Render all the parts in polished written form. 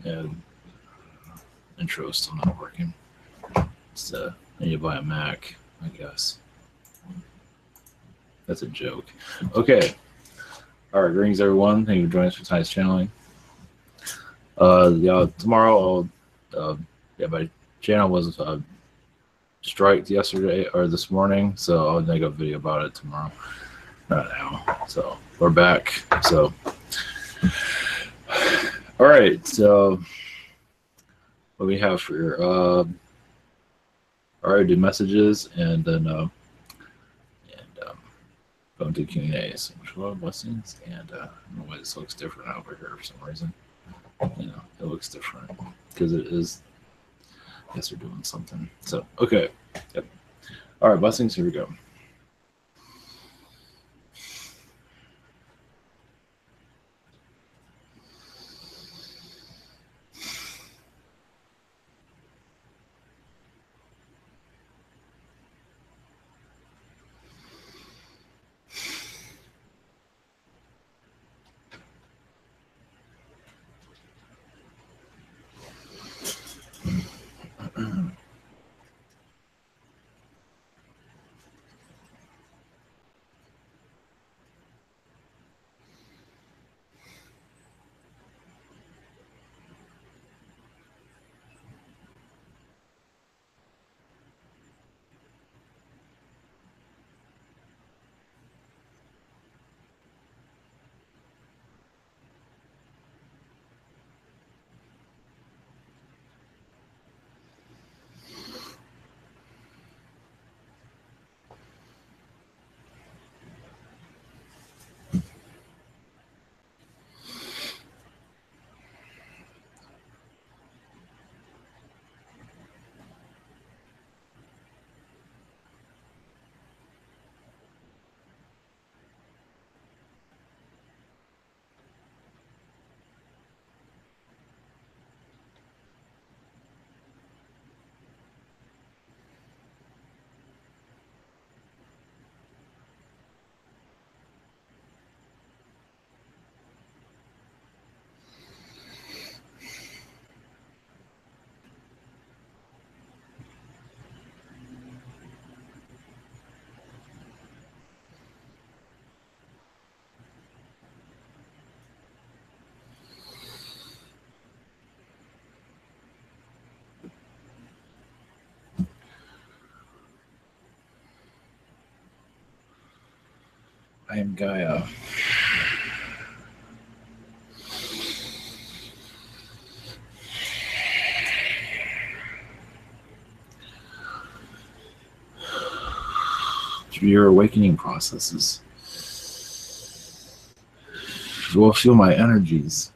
Yeah, intro is still not working. It's I need to buy a Mac, I guess. That's a joke. Okay. All right, greetings everyone. Thank you for joining us for tonight's channeling. Yeah, tomorrow, yeah, my channel was striked yesterday or this morning, so I'll make a video about it tomorrow. Not now. So we're back. So, all right. So, what we have for all right, do messages and then going to Q&As, which are a lot of blessings. And I don't know why this looks different over here for some reason. You know, it looks different because it is. I guess we're doing something. So, okay. Yep. All right, blessings. Here we go. I am Gaia. Through your awakening processes, you will feel my energies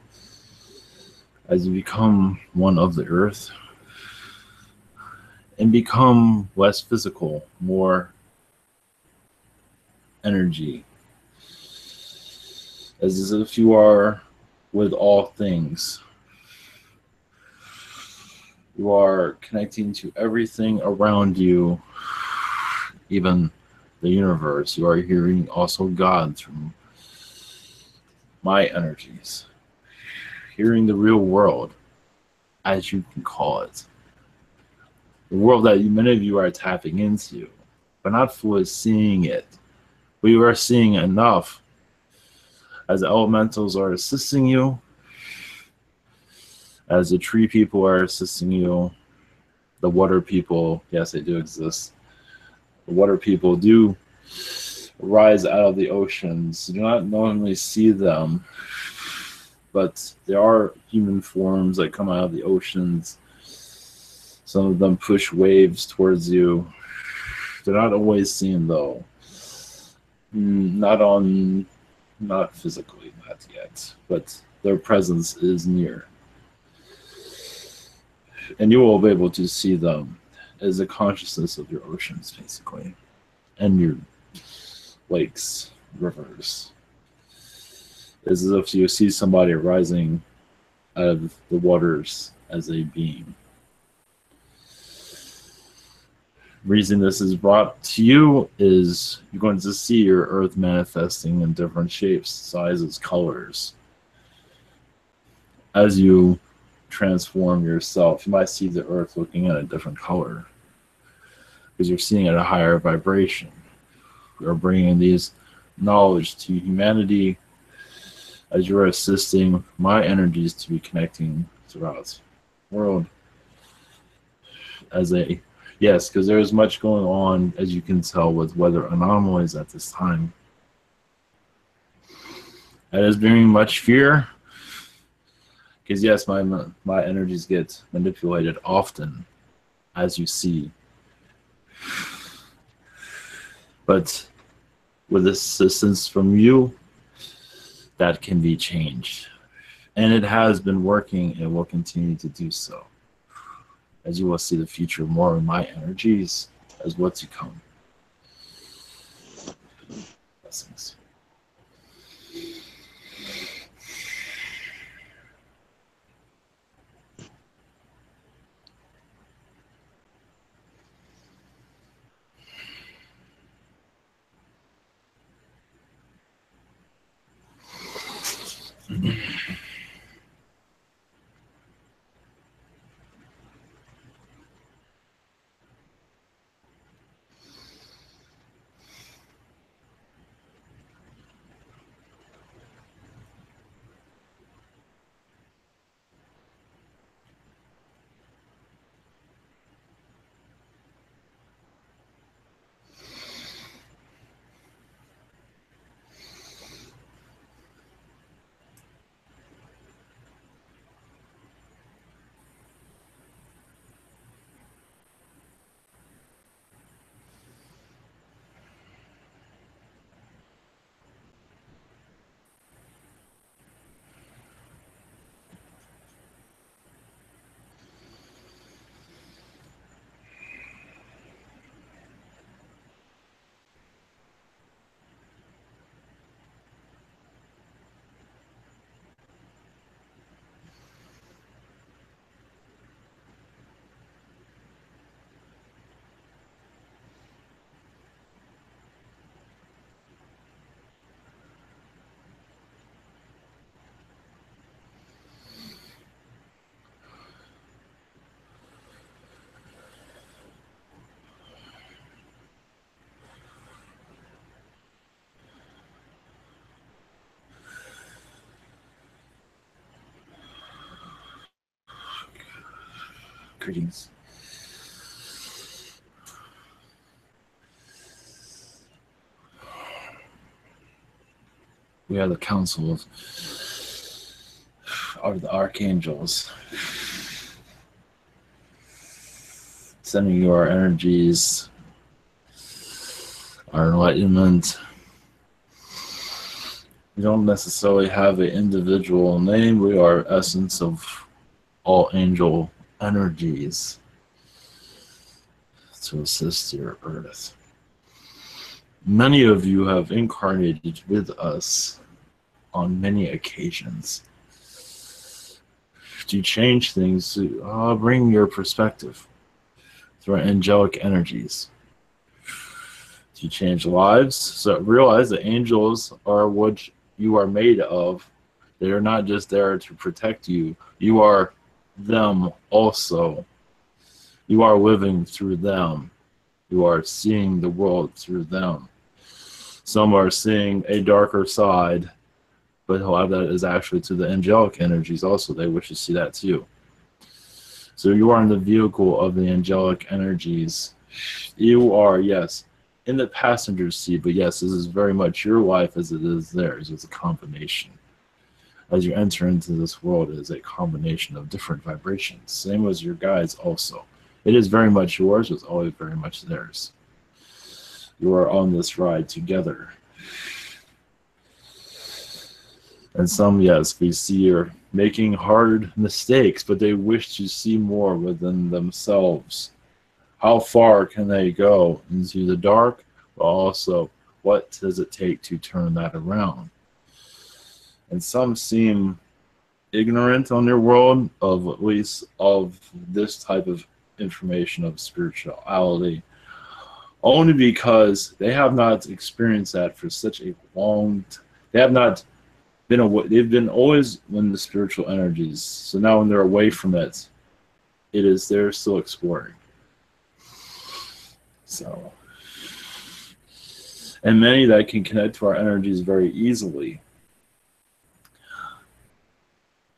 as you become one of the earth and become less physical, more energy, as if you are with all things. You are connecting to everything around you, even the universe. You are hearing also God through my energies, hearing the real world, as you can call it. The world that many of you are tapping into, but not fully seeing it. But you are seeing enough as the elementals are assisting you, as the tree people are assisting you, the water people, yes, they do exist. The water people do rise out of the oceans. You do not normally see them, but there are human forms that come out of the oceans. Some of them push waves towards you. They're not always seen though. Not physically, not yet, but their presence is near. And you will be able to see them as a consciousness of your oceans, basically, and your lakes, rivers. It's as if you see somebody rising out of the waters as a being. Reason this is brought to you is you're going to see your earth manifesting in different shapes, sizes, colors. As you transform yourself. You might see the earth looking at a different color because you're seeing at a higher vibration. You're bringing these knowledge to humanity as you're assisting my energies to be connecting throughout the world. As a yes, because there is much going on, as you can tell, with weather anomalies at this time. That is bringing much fear. Because yes, my energies get manipulated often, as you see. But with assistance from you, that can be changed. And it has been working and will continue to do so. As you will see the future more in my energies as what's to come. Blessings. Greetings. We are the council of the archangels, sending you our energies, our enlightenment. We don't necessarily have an individual name. We are essence of all angel energies to assist your earth. Many of you have incarnated with us on many occasions to change things, to bring your perspective through angelic energies, to change lives. So realize that angels are what you are made of. They are not just there to protect you. You are them also. You are living through them. You are seeing the world through them. Some are seeing a darker side, but a lot of that is actually to the angelic energies also. They wish to see that too. So you are in the vehicle of the angelic energies. You are, yes, in the passenger seat, but yes, this is very much your life as it is theirs. It's a combination. As you enter into this world, it is a combination of different vibrations. Same as your guides also. It is very much yours, it's always very much theirs. You are on this ride together. And some, yes, we see are making hard mistakes, but they wish to see more within themselves. How far can they go into the dark? But also, what does it take to turn that around? And some seem ignorant on their world of at least of this type of information of spirituality, only because they have not experienced that for such a long they have not they've been always in the spiritual energies. So now when they're away from it, they're still exploring. So, and many that can connect to our energies very easily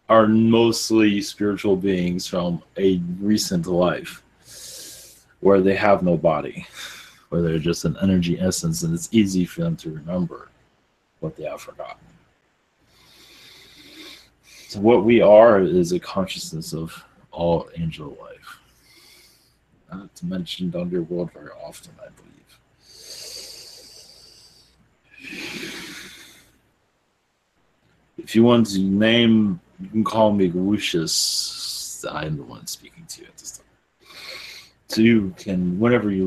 are mostly spiritual beings from a recent life where they have no body, where they're just an energy essence, and it's easy for them to remember what they have forgotten. So what we are is a consciousness of all angel life. Not to mention underworld very often, I believe. If you want to name, you can call me Lucius. I'm the one speaking to you at this time. So you can, whenever if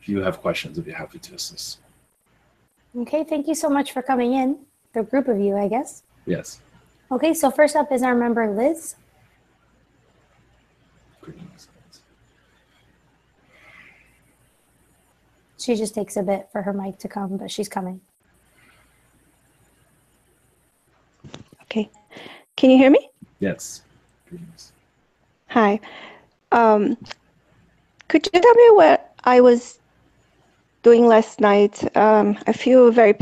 you have questions, I'd be happy to assist. Okay, thank you so much for coming in. The group of you, I guess. Yes. Okay, so first up is our member Liz. Greetings. She just takes a bit for her mic to come, but she's coming. Okay. Can you hear me? Yes. Greetings. Hi. Could you tell me what I was doing last night? I feel very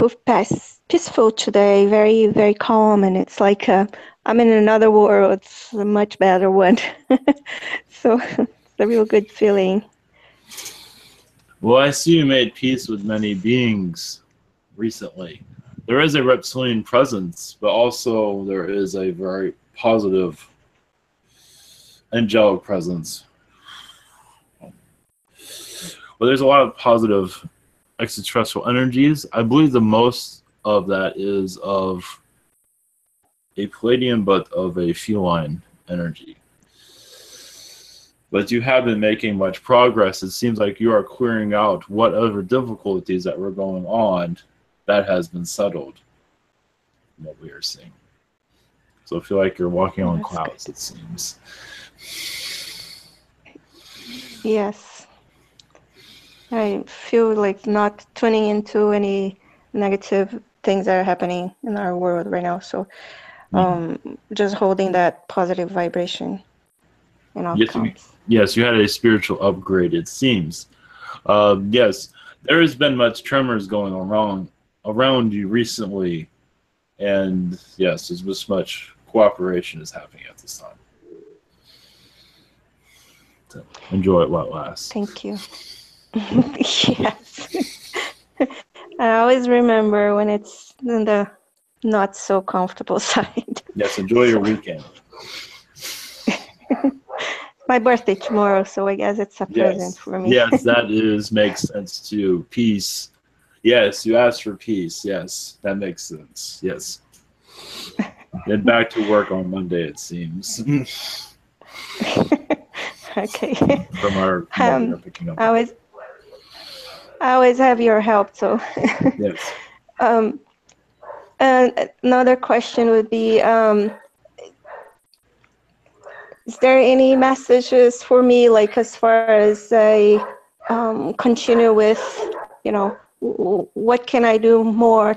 peaceful today, very, very calm, and it's like I'm in another world. It's a much better one. So it's a real good feeling. Well, I see you made peace with many beings recently. There is a reptilian presence, but also there is a very positive angelic presence. Well, there's a lot of positive extraterrestrial energies. I believe the most of that is of a Palladian, but of a feline energy. But you have been making much progress. It seems like you are clearing out whatever difficulties that were going on. That has been settled from what we are seeing. So I feel like you're walking on clouds, it seems. Yes. I feel like not tuning into any negative things that are happening in our world right now. So just holding that positive vibration in all counts. Yes, you had a spiritual upgrade, it seems. Yes, there has been much tremors going around you recently, and yes, there's this much cooperation is happening at this time. So enjoy it while it lasts. Thank you. Yes. I always remember when it's in the not so comfortable side. Yes, enjoy your weekend. My birthday tomorrow, so I guess it's a present for me. Yes, that makes sense too. Peace. Yes, you asked for peace. Yes, that makes sense. Yes. Then back to work on Monday, it seems. Okay. From our picking up. I always have your help, so. Yes. And another question would be, is there any messages for me, like as far as I continue with, what can I do more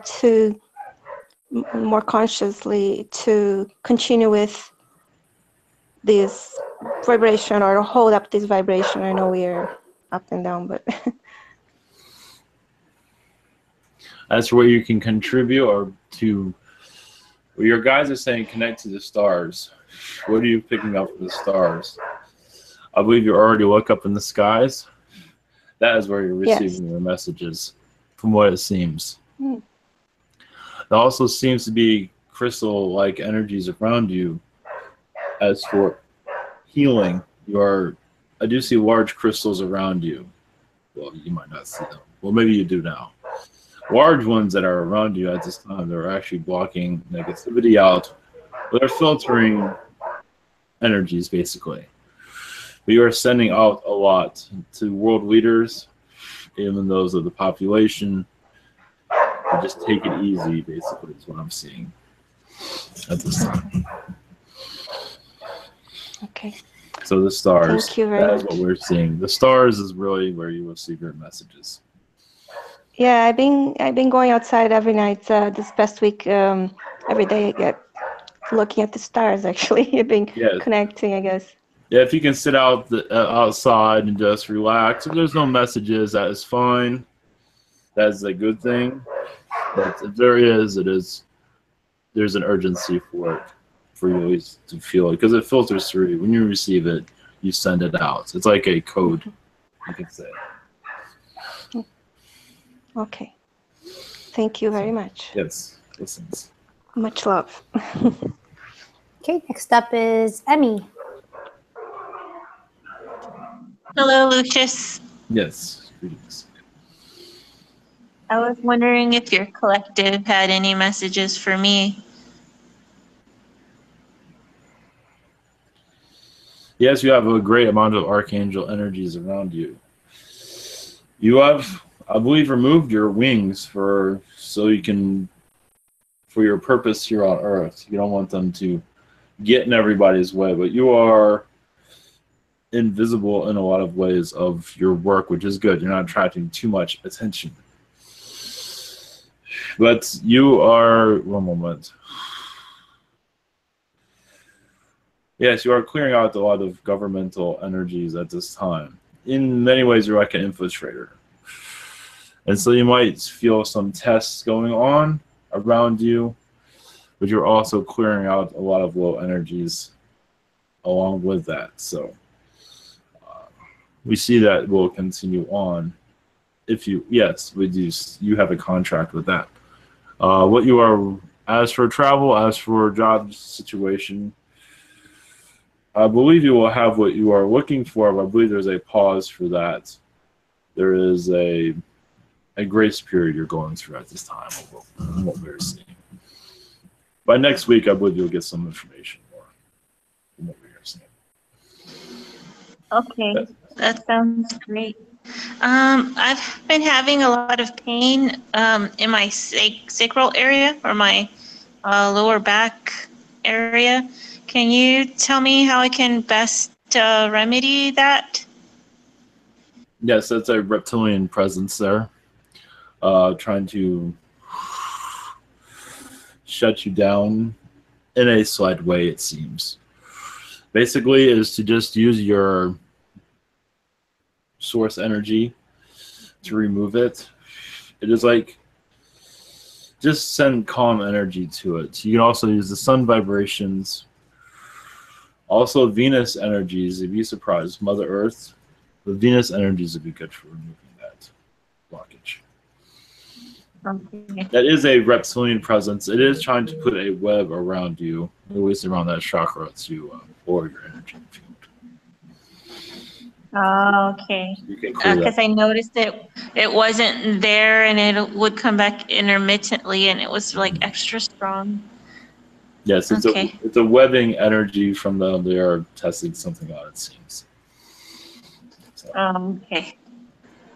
consciously to continue with this vibration or to hold up this vibration? I know we are up and down, but. As for where you can contribute or to, well, your guys are saying connect to the stars. What are you picking up from the stars? I believe you already look up in the skies. That is where you're receiving your messages, from what it seems. There also seems to be crystal-like energies around you. As for healing, I do see large crystals around you. Well, you might not see them. Well, maybe you do now. Large ones that are around you at this time, they're actually blocking negativity out. But they're filtering energies, basically. But you are sending out a lot to world leaders, even those of the population. To just take it easy, basically, is what I'm seeing at this time. Okay. So the stars, Thank you very much. That's what we're seeing. The stars is really where you will see your messages. Yeah, I've been going outside every night this past week. Every day I get looking at the stars. Actually, I've been Yeah. connecting, I guess. Yeah, if you can sit outside and just relax, if there's no messages, that is fine. That's a good thing. But if there is, there's an urgency for it, for you always to feel it, because it filters through you. When you receive it, you send it out. It's like a code, you could say. Okay. Thank you very much. Yes, listens. Much love. Okay, next up is Emmy. Hello, Lucius. Yes, greetings. I was wondering if your collective had any messages for me. Yes, you have a great amount of Archangel energies around you. You have, I believe, removed your wings for your purpose here on Earth. You don't want them to get in everybody's way, but you are invisible in a lot of ways of your work, which is good. You're not attracting too much attention. But you are, one moment. Yes, you are clearing out a lot of governmental energies at this time. In many ways, you're like an infiltrator. And so you might feel some tests going on around you, but you're also clearing out a lot of low energies along with that. So we see that will continue on. If you, yes, we do. You have a contract with that. What you are, as for travel, as for job situation, I believe you will have what you are looking for, but I believe there's a pause for that. There is a grace period you're going through at this time, what we're seeing. By next week, I believe you'll get some information more from what we're seeing. Okay, that sounds great. I've been having a lot of pain in my sacral area, or my lower back area. Can you tell me how I can best remedy that? Yes, that's a reptilian presence there, trying to shut you down in a slight way, it seems. Basically, is to just use your source energy to remove it. It is like, just send calm energy to it. You can also use the sun vibrations. Also, Venus energies, if you surprise Mother Earth, the Venus energies would be good for removing that blockage. Okay. That is a reptilian presence. It is trying to put a web around you, at least around that chakra, to pour your energy field. Oh, okay. You can clear Because that. I noticed it wasn't there, and it would come back intermittently, and it was like extra strong. Yes, it's Okay. it's a webbing energy from them. They are testing something out, it seems. So, Okay.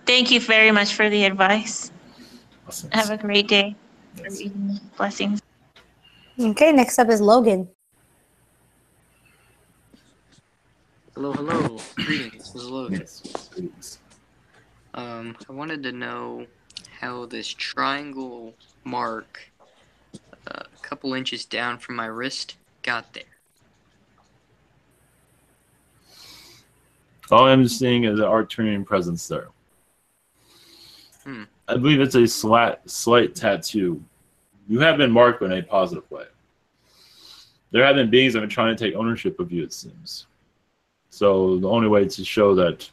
Thank you very much for the advice. awesome. Have a great day. Yes. Blessings. Okay, next up is Logan. Hello, hello. Greetings. This is Logan. Yes, greetings. I wanted to know how this triangle mark a couple inches down from my wrist got there. All I'm seeing is an Arcturian presence there. I believe it's a slight tattoo. You have been marked in a positive way. There have been beings that have been trying to take ownership of you, it seems. So the only way to show that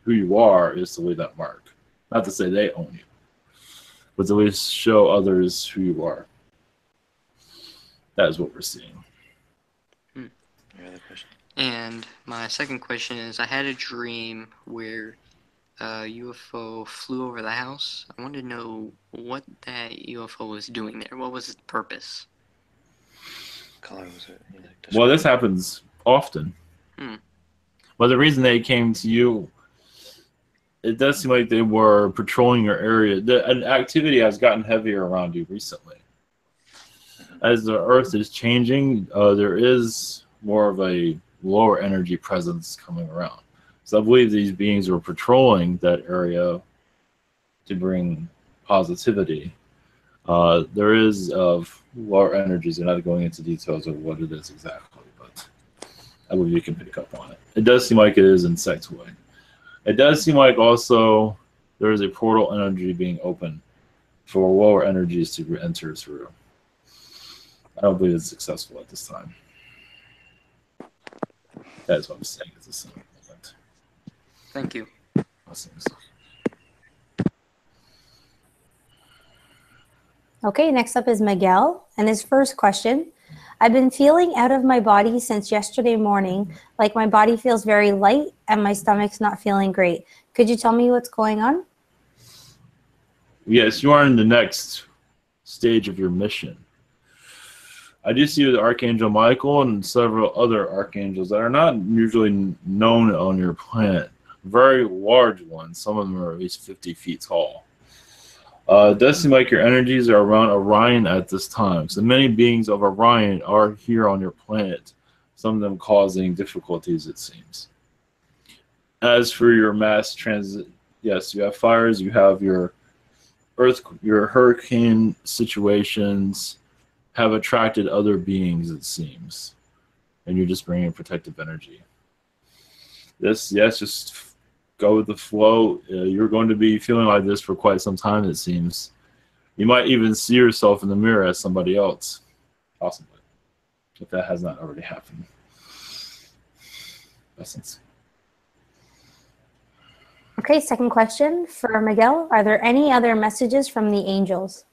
who you are is to leave that mark. Not to say they own you, but to at least show others who you are. That is what we're seeing. Any other question? And my second question is, I had a dream where a UFO flew over the house. I wanted to know what that UFO was doing there. What was its purpose? What color was it? Well, this happens often. But the reason they came to you, it does seem like they were patrolling your area. An activity has gotten heavier around you recently. As the Earth is changing, there is more of a lower energy presence coming around. So I believe these beings were patrolling that area to bring positivity. There is of lower energies. I'm not going into details of what it is exactly, but I believe you can pick up on it. It does seem like it is insectoid. It does seem like also there is a portal energy being open for lower energies to enter through. I don't believe it's successful at this time. That is what I'm saying at this moment. Thank you. Blessings. Okay, next up is Miguel, and his first question. I've been feeling out of my body since yesterday morning, like my body feels very light and my stomach's not feeling great. Could you tell me what's going on? Yes, you are in the next stage of your mission. I do see the Archangel Michael and several other archangels that are not usually known on your planet. Very large ones. Some of them are at least 50 feet tall. It does seem like your energies are around Orion at this time. So many beings of Orion are here on your planet. Some of them causing difficulties, it seems. As for your mass transit, yes, you have fires. You have your hurricane situations have attracted other beings, it seems, and you're just bringing protective energy. Yes, just go with the flow. You're going to be feeling like this for quite some time, it seems. You might even see yourself in the mirror as somebody else, possibly, if that has not already happened. Essence. Okay, second question for Miguel. Are there any other messages from the angels?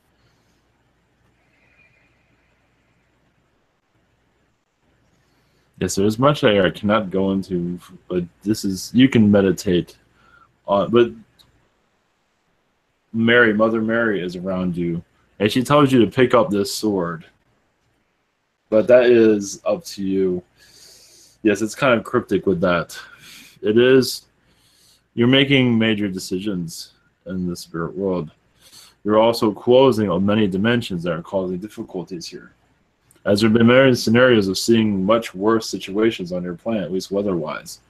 Yes, there's much I cannot go into, but this is, you can meditate on, but Mother Mary is around you, and she tells you to pick up this sword. But that is up to you. Yes, it's kind of cryptic with that. It is, you're making major decisions in the spirit world. You're also closing on many dimensions that are causing difficulties here. As there have been many scenarios of seeing much worse situations on your planet, at least weather-wise.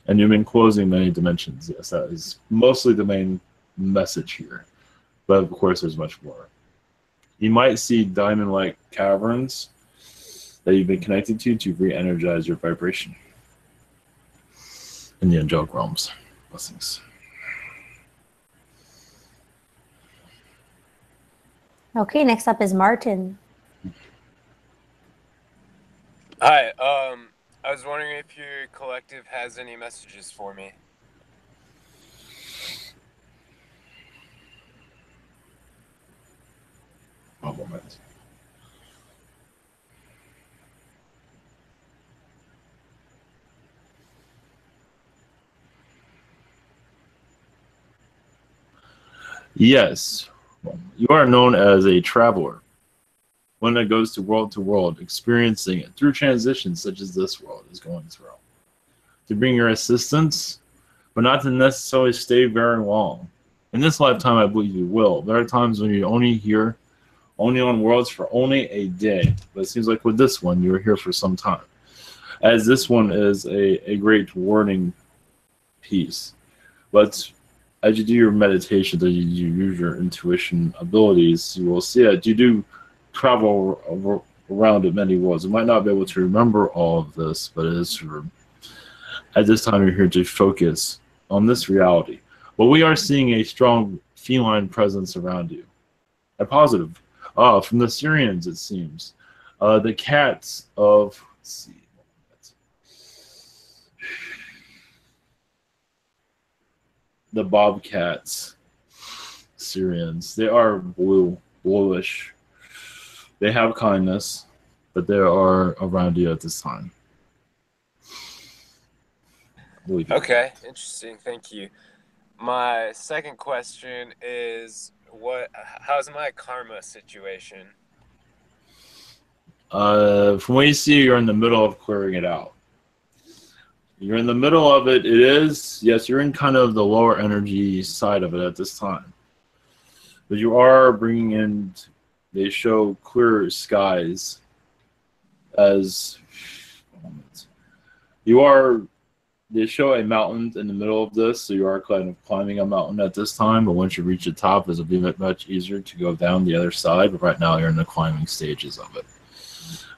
And you've been closing many dimensions. Yes, that is mostly the main message here. But of course, there's much more. You might see diamond-like caverns that you've been connected to re-energize your vibration in the angelic realms. Blessings. Okay, next up is Martin. Hi, I was wondering if your collective has any messages for me. One moment. Yes, you are known as a traveler, one that goes to world, experiencing it through transitions such as this world is going through. To bring your assistance, but not to necessarily stay very long. In this lifetime, I believe you will. There are times when you're only here, only on worlds for only a day. But it seems like with this one, you're here for some time. As this one is a great warning piece. But as you do your meditation, as you use your intuition abilities, you will see that you do travel around in many worlds. You might not be able to remember all of this, but it is true. At this time, you're here to focus on this reality. But we are seeing a strong feline presence around you. A positive. From the Syrians, it seems. The cats of, let's see. The bobcats, Syrians. They are bluish. They have kindness, but they are around you at this time. Okay, interesting. Thank you. My second question is, how's my karma situation? From what you see, you're in the middle of clearing it out. You're in the middle of it. It is, yes, you're in kind of the lower energy side of it at this time. But you are bringing in, they show clearer skies as you are they show a mountain in the middle of this, so you are kind of climbing a mountain at this time. But once you reach the top, it'll be much easier to go down the other side. But right now, you're in the climbing stages of it.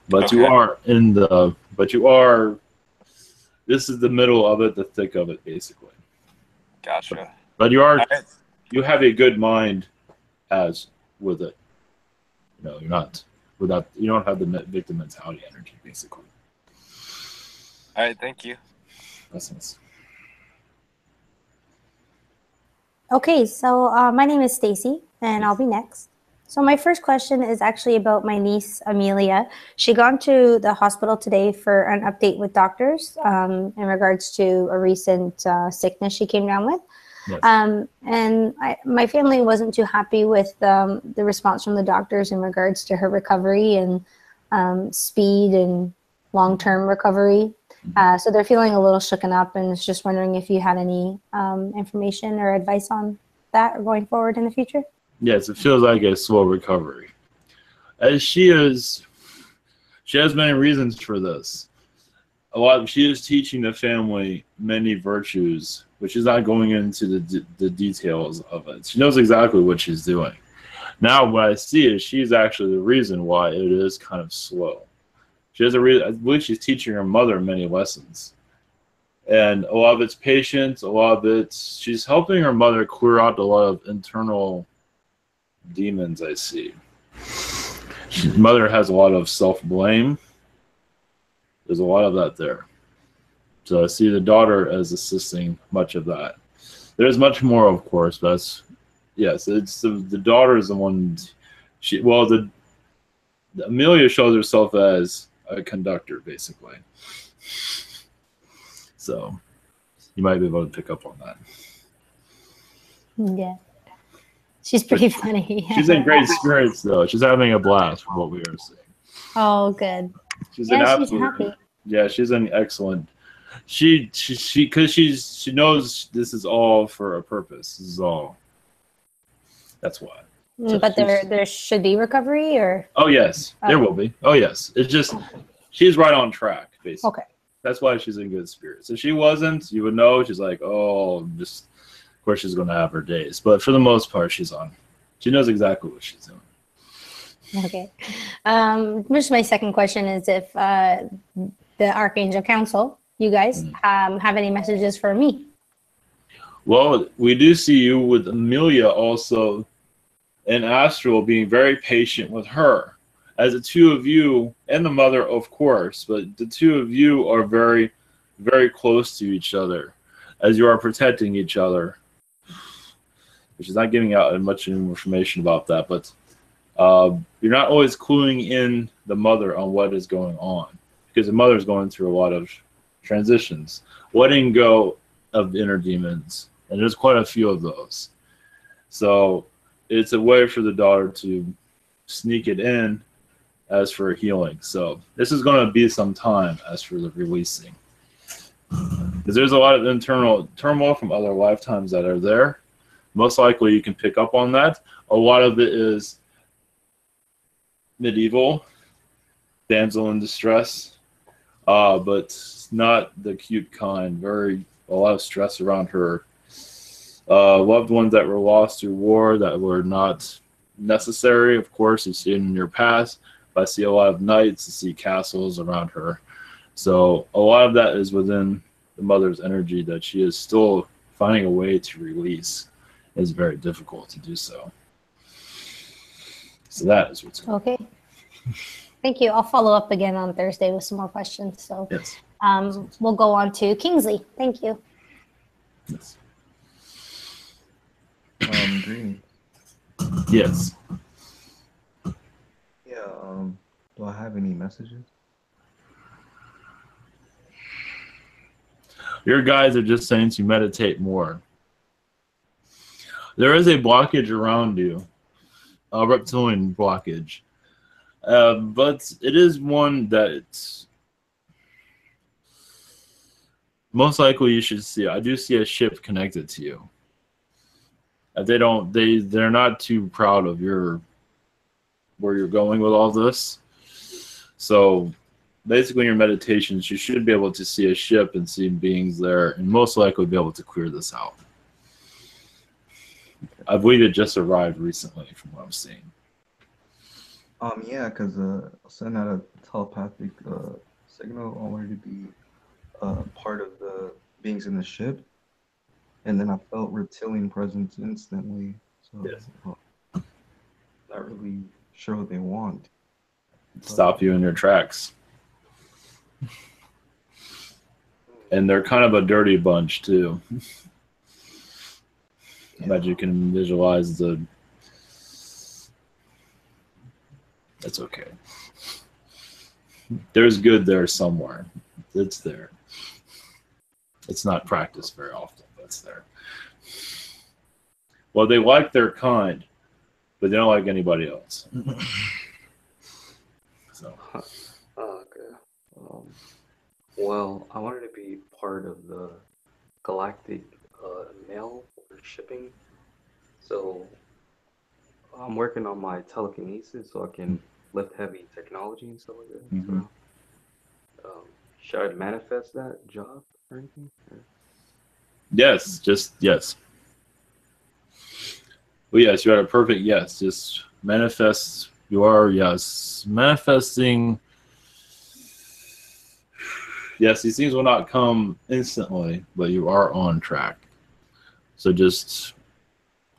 But Okay. you are in the. But you are. This is the middle of it, the thick of it, basically. Gotcha. But you are. All right. You have a good mind, as with it. You know, you're not without. You don't have the victim mentality energy, basically. All right. Thank you. Essence. Okay, so my name is Stacy, and I'll be next. So my first question is actually about my niece, Amelia. She gone to the hospital today for an update with doctors in regards to a recent sickness she came down with. Yes. And my family wasn't too happy with the response from the doctors in regards to her recovery and speed and long-term recovery. So they're feeling a little shooken up, and was just wondering if you had any information or advice on that going forward in the future. Yes, it feels like a slow recovery. As she has many reasons for this. She is teaching the family many virtues, which is not going into the details of it. She knows exactly what she's doing. Now, what I see is she's actually the reason why it is kind of slow. She has a reason. I believe she's teaching her mother many lessons. And a lot of it's patience, a lot of it's she's helping her mother clear out a lot of internal demons, I see. Mother has a lot of self-blame. There's a lot of that there. So I see the daughter as assisting much of that. There's much more, of course, but it's the daughter is the one. Amelia shows herself as a conductor, basically. So you might be able to pick up on that. Yeah. She's pretty funny. She's in great spirits, though. She's having a blast from what we are seeing. Oh, good. She's She's happy. Yeah, she's an excellent. She knows this is all for a purpose. This is all. That's why. So But there should be recovery, or? Oh yes, there will be. Oh yes, it's just she's right on track, basically. Okay. That's why she's in good spirits. If she wasn't, you would know. She's like, oh, just. Of course, she's going to have her days, but for the most part, she's on. She knows exactly what she's doing. Okay. Just my second question is if the Archangel Council, you guys, have any messages for me? Well, we do see you with Amelia also in Astral being very patient with her. As the two of you, and the mother, of course, but the two of you are very, very close to each other as you are protecting each other. Which is not giving out much information about that, but you're not always cluing in the mother on what is going on, because the mother is going through a lot of transitions, letting go of inner demons, and there's quite a few of those. So it's a way for the daughter to sneak it in as for healing. So this is going to be some time as for the releasing, because there's a lot of internal turmoil from other lifetimes that are there. Most likely you can pick up on that. A lot of it is medieval, damsel in distress, but not the cute kind. A lot of stress around her. Loved ones that were lost through war that were not necessary. Of course, you've seen in your past, but I see a lot of knights, I see castles around her. So a lot of that is within the mother's energy that she is still finding a way to release. It's very difficult to do so. So that is what's going on. Okay. Thank you. I'll follow up again on Thursday with some more questions. So Yes. We'll go on to Kingsley. Thank you. Yes. Green. Yes. Yeah, do I have any messages? Your guides are just saying to meditate more. There is a blockage around you, a reptilian blockage, but it is one that most likely you should see. I do see a ship connected to you. They're not too proud of where you're going with all this. So basically in your meditations, you should be able to see a ship and see beings there, and most likely be able to clear this out. I believe it just arrived recently, from what I'm seeing. Yeah, because I sent out a telepathic signal. I wanted to be part of the beings in the ship, and then I felt reptilian presence instantly. So Yes. not really sure what they want. Stop you in your tracks. And they're kind of a dirty bunch, too. I bet you can visualize the... That's okay. There's good there somewhere. It's there. It's not practiced very often, but it's there. Well, they like their kind, but they don't like anybody else. So. Okay. Well, I wanted to be part of the galactic mail or shipping. So I'm working on my telekinesis so I can lift heavy technology and stuff like that. Mm-hmm. So, should I manifest that job or anything? Or? Yes, just yes. Well, yes, you had a perfect yes. Just manifest. You are, yes, manifesting. Yes, these things will not come instantly, but you are on track. So just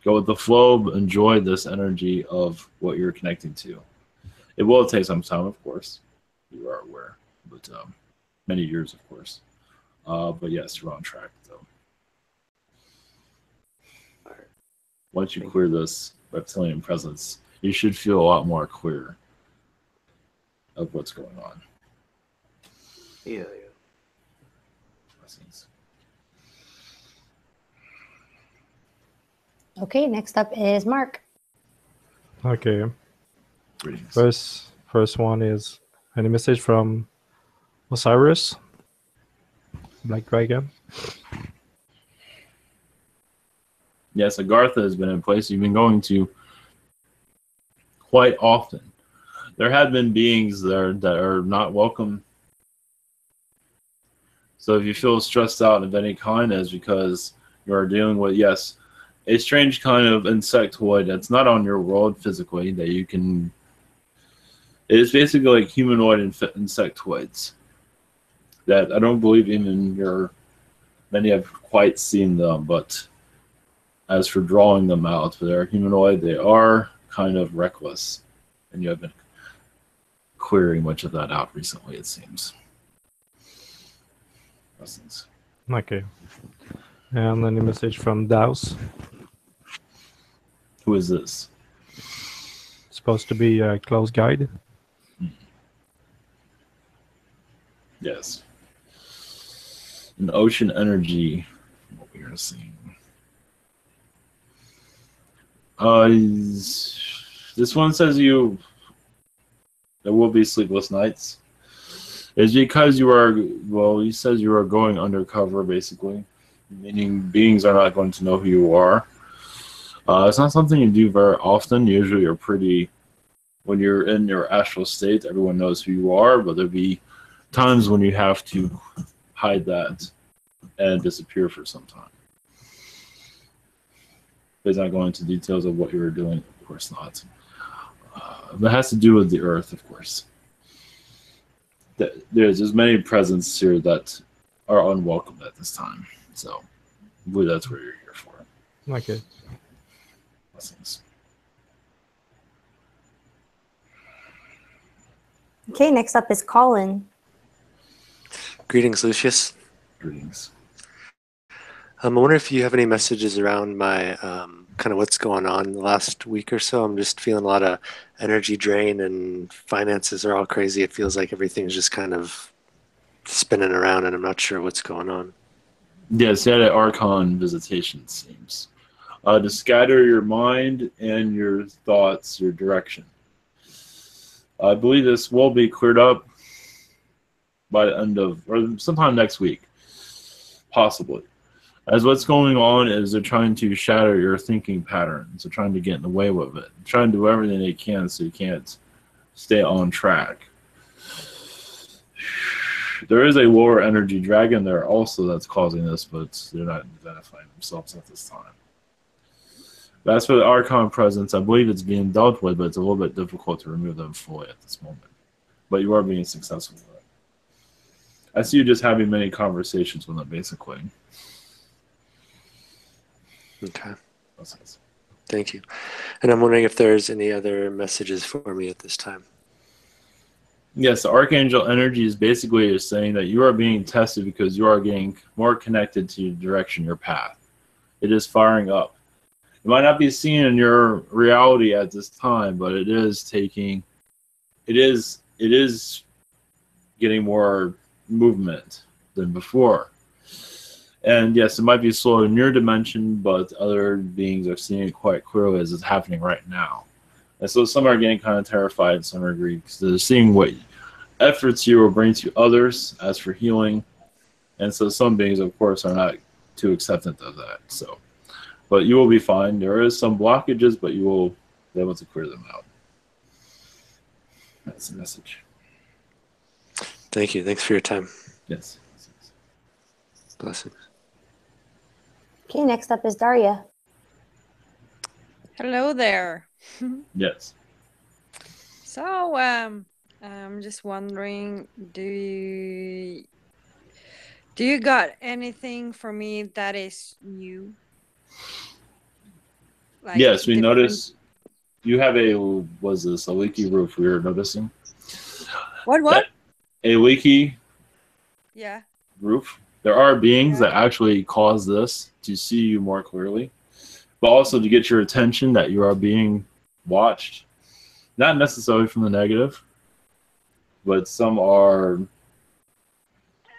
go with the flow, enjoy this energy of what you're connecting to. It will take some time, of course. You are aware, but many years, of course. But yes, you're on track, though. Once you clear this reptilian presence, you should feel a lot more clear of what's going on. Yeah. Okay, next up is Mark. Okay. Greetings. First one is any message from Osiris, Black Dragon? Yes, Agartha has been in place. You've been going to quite often. There have been beings there that are not welcome. So if you feel stressed out of any kind, it's because you are dealing with, yes, a strange kind of insectoid that's not on your world physically that you can... It is basically like humanoid insectoids that I don't believe even many have quite seen them, but as for drawing them out, they're humanoid, they are kind of reckless. And you have been clearing much of that out recently, it seems. Blessings. Okay. And any message from Daos? Who is this? Supposed to be a close guide. Yes. An ocean energy, what we are seeing. This one says there will be sleepless nights. It's because you are, well, he says you are going undercover, basically. Meaning beings are not going to know who you are. It's not something you do very often. Usually you're when you're in your astral state, everyone knows who you are, but there'll be times when you have to hide that and disappear for some time. He's not going into details of what you were doing, of course not. That has to do with the earth, of course. There's many presents here that are unwelcome at this time. So, I believe that's what you're here for. Okay. Blessings. Okay, next up is Colin. Greetings, Lucius. Greetings. I wonder if you have any messages around my kind of what's going on the last week or so. I'm just feeling a lot of energy drain and finances are all crazy. It feels like everything's just kind of spinning around and I'm not sure what's going on. Yes, you had an Archon visitation, it seems. To scatter your mind and your thoughts, your direction. I believe this will be cleared up by the end of, or sometime next week, possibly. As what's going on is they're trying to shatter your thinking patterns. They're trying to get in the way with it. They're trying to do everything they can so you can't stay on track. There is a lower energy dragon there also that's causing this, but they're not identifying themselves at this time. As for the Archon presence, I believe it's being dealt with, but it's a little bit difficult to remove them fully at this moment. But you are being successful with it. I see you just having many conversations with them, basically. Okay. Thank you. And I'm wondering if there's any other messages for me at this time. Yes, the Archangel energy is basically saying that you are being tested because you are getting more connected to your direction, your path. It is firing up. It might not be seen in your reality at this time, but it is getting more movement than before. And yes, it might be slow in your dimension, but other beings are seeing it quite clearly as it's happening right now. And so some are getting kind of terrified, some are grieved because they're seeing what efforts you will bring to others as for healing. And so some beings, of course, are not too acceptant of that. So, but you will be fine. There is some blockages, but you will be able to clear them out. That's the message. Thank you. Thanks for your time. Yes. Blessings. Okay, next up is Daria. Hello there. Yes. So, I'm just wondering, do you got anything for me that is new? Like Yes, we different- notice you have a leaky roof we were noticing. What? A leaky Yeah. roof. There are beings that actually cause this to see you more clearly, but also to get your attention that you are being watched. Not necessarily from the negative, but some are.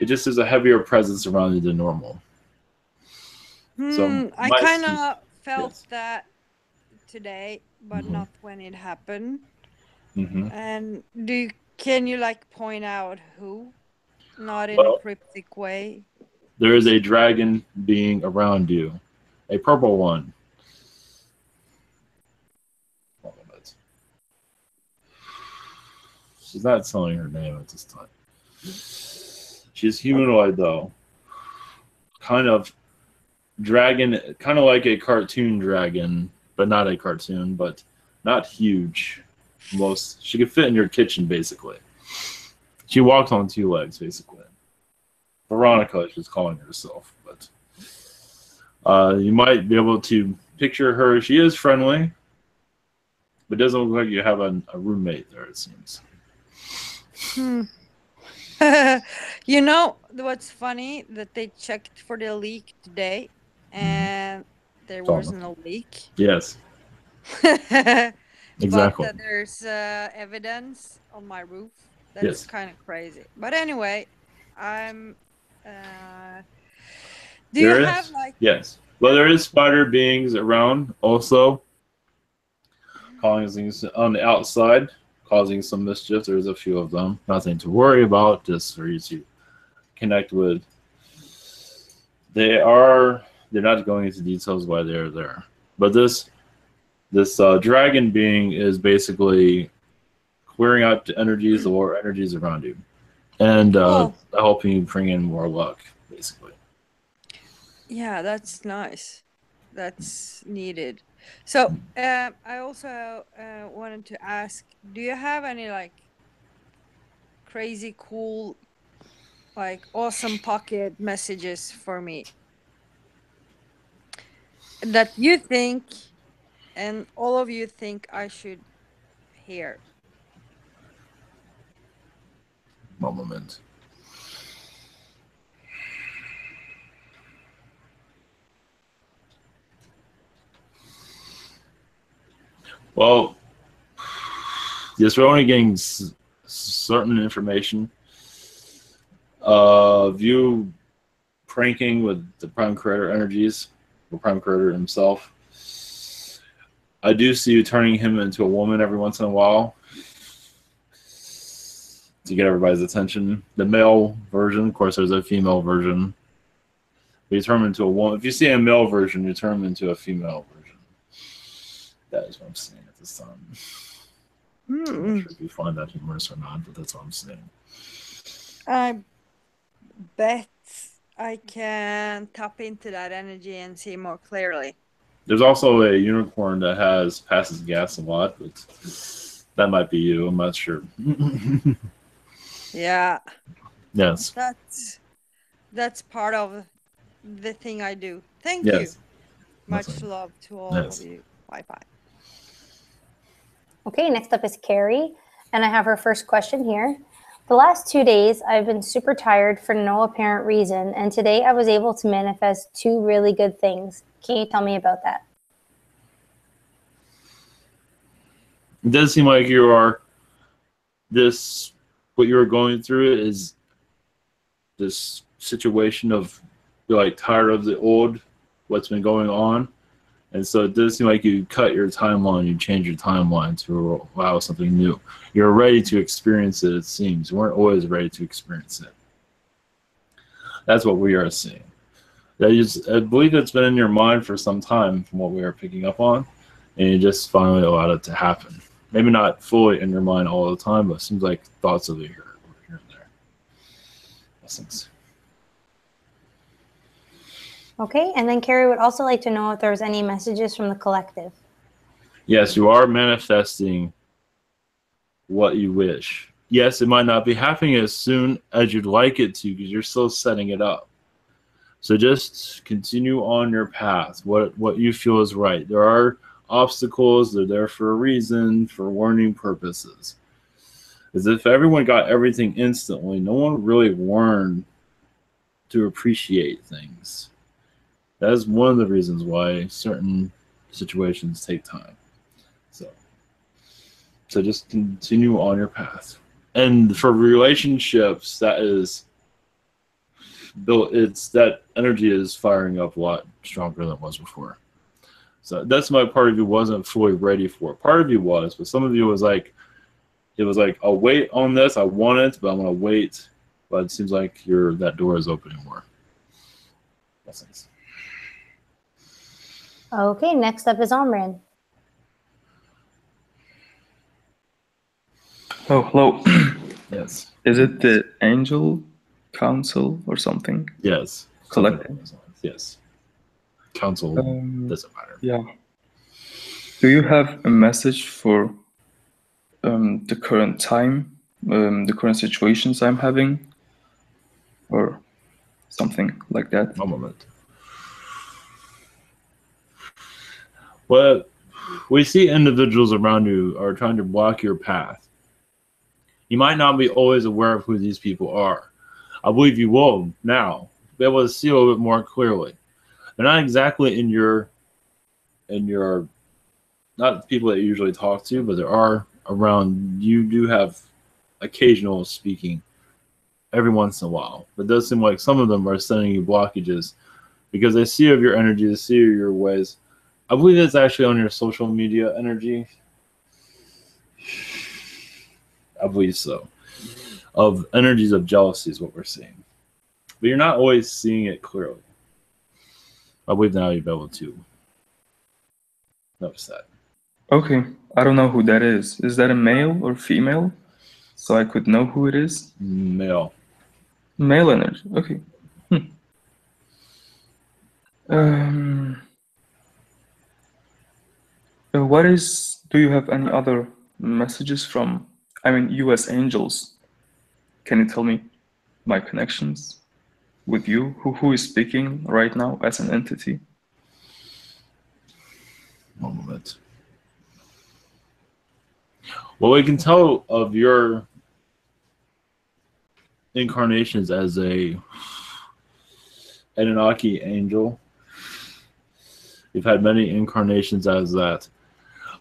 It just is a heavier presence around you than normal. So I kind of felt that today, but not when it happened. And can you like point out who? Not in a cryptic way. There is a dragon being around you, a purple one. She's not telling her name at this time. She's humanoid though. Kind of dragon, kind of like a cartoon dragon, but not a cartoon, but not huge. She could fit in your kitchen basically. She walks on two legs basically. Veronica, she's calling herself, but you might be able to picture her. She is friendly, but doesn't look like you have a roommate there, it seems. You know what's funny? That they checked for the leak today and there was no leak. Yes. Exactly. But there's evidence on my roof. That's kind of crazy. But anyway, I'm do you have like... Yes. Well, there is spider beings around also, causing things on the outside, causing some mischief. There's a few of them. Nothing to worry about, just for you to connect with. They're not going into details why they're there. But this dragon being is basically clearing out the energies, the lower energies around you, and helping you bring in more luck, basically. Yeah, that's nice. That's needed. So I also wanted to ask, do you have any like crazy cool, like awesome pocket messages for me that you think and all of you think I should hear? One moment. Well, yes, we're only getting certain information of you pranking with the Prime Creator energies, the Prime Creator himself. I do see you turning him into a woman every once in a while to get everybody's attention. The male version, of course, there's a female version. But you turn him into a woman. If you see a male version, you turn him into a female version. That is what I'm saying at this time. I'm not sure if you find that humorous or not, but that's what I'm saying. I bet I can tap into that energy and see more clearly. There's also a unicorn that passes gas a lot, but that might be you. I'm not sure. Yeah. Yes. That's part of the thing I do. Thank Yes. you. Much Nothing. love to all Yes. of you. Bye-bye. Okay, next up is Carrie, and I have her first question here. The last 2 days, I've been super tired for no apparent reason, and today I was able to manifest 2 really good things. Can you tell me about that? It does seem like you are what you're going through is this situation of you're like tired of the old, what's been going on. And so it does seem like you cut your timeline, you change your timeline to allow something new. You're ready to experience it seems. You weren't always ready to experience it. That's what we are seeing. I believe it's been in your mind for some time from what we are picking up on, and you just finally allowed it to happen. Maybe not fully in your mind all the time, but it seems like thoughts of it here and there. Blessings. Okay, and then Carrie would also like to know if there was any messages from the collective. Yes, you are manifesting what you wish. Yes, it might not be happening as soon as you'd like it to because you're still setting it up. So just continue on your path, what you feel is right. There are obstacles, they're there for a reason, for warning purposes. As if everyone got everything instantly, no one really learned to appreciate things. That is one of the reasons why certain situations take time. So just continue on your path. And for relationships, that energy is firing up a lot stronger than it was before. So that's my part of you wasn't fully ready for. Part of you was, but some of you was like, I'll wait on this. I want it, but I'm gonna wait. But it seems like that door is opening more. Blessings. Okay, next up is Omran. Oh, hello. Yes. Is it the Angel Council or something? Yes. Collective? Yes. Council doesn't matter. Yeah. Do you have a message for the current time, the current situations I'm having, or something like that? One moment. Well, we see individuals around you are trying to block your path. You might not be always aware of who these people are. I believe you will now be able to see a little bit more clearly. They're not exactly in your not the people that you usually talk to, but there are around. You do have occasional speaking every once in a while. But it does seem like some of them are sending you blockages because they see of your energy, they see of your ways. I believe it's actually on your social media energy. I believe so. Of energies of jealousy is what we're seeing. But you're not always seeing it clearly. I believe now you'll be able to notice that. Okay. I don't know who that is. Is that a male or female? So I could know who it is? Male. Male energy. Okay. Do you have any other messages from, US angels? Can you tell me my connections with you? Who is speaking right now as an entity? One moment. Well, we can tell of your incarnations as a Anunnaki angel. You've had many incarnations as that.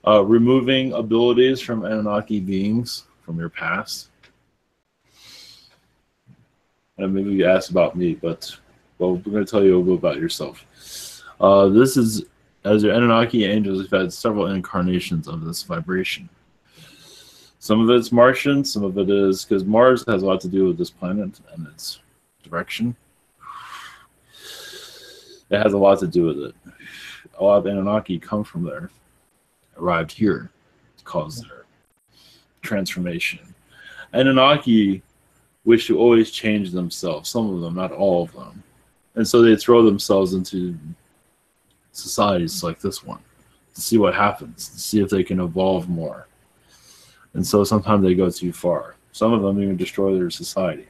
Removing abilities from Anunnaki beings from your past. And maybe you asked about me, but we're going to tell you a little bit about yourself. This is, as your Anunnaki angels, you've had several incarnations of this vibration. Some of it's Martian, some of it is, because Mars has a lot to do with this planet and its direction. It has a lot to do with it. A lot of Anunnaki come from there, arrived here to cause their transformation. Anunnaki wish to always change themselves. Some of them, not all of them. And so they throw themselves into societies like this one to see what happens, to see if they can evolve more. And so sometimes they go too far. Some of them even destroy their society.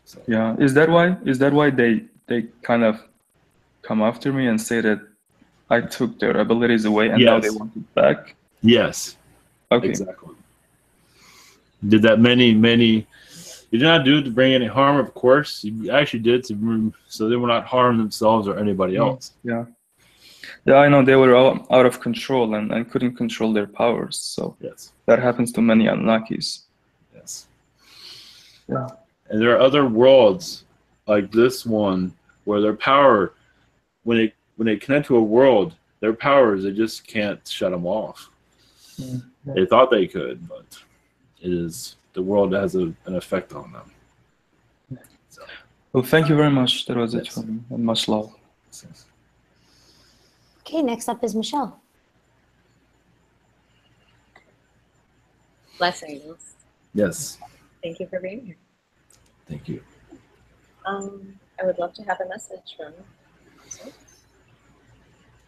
So. Yeah, is that why they kind of come after me and say that I took their abilities away and now they want it back? Yes. Okay. Exactly. Did that many. You did not do it to bring any harm, of course. You actually did so they will not harm themselves or anybody else. Yeah. Yeah, I know they were all out of control and couldn't control their powers. So yes, that happens to many Anunnakis. Yes. Yeah. And there are other worlds like this one where their power, when they connect to a world, their powers, they just can't shut them off. Yeah. They thought they could, but the world has an effect on them. So. Well, thank you very much. That was it for me. And much love. Okay, next up is Michelle. Blessings. Yes. Thank you for being here. Thank you. I would love to have a message from you.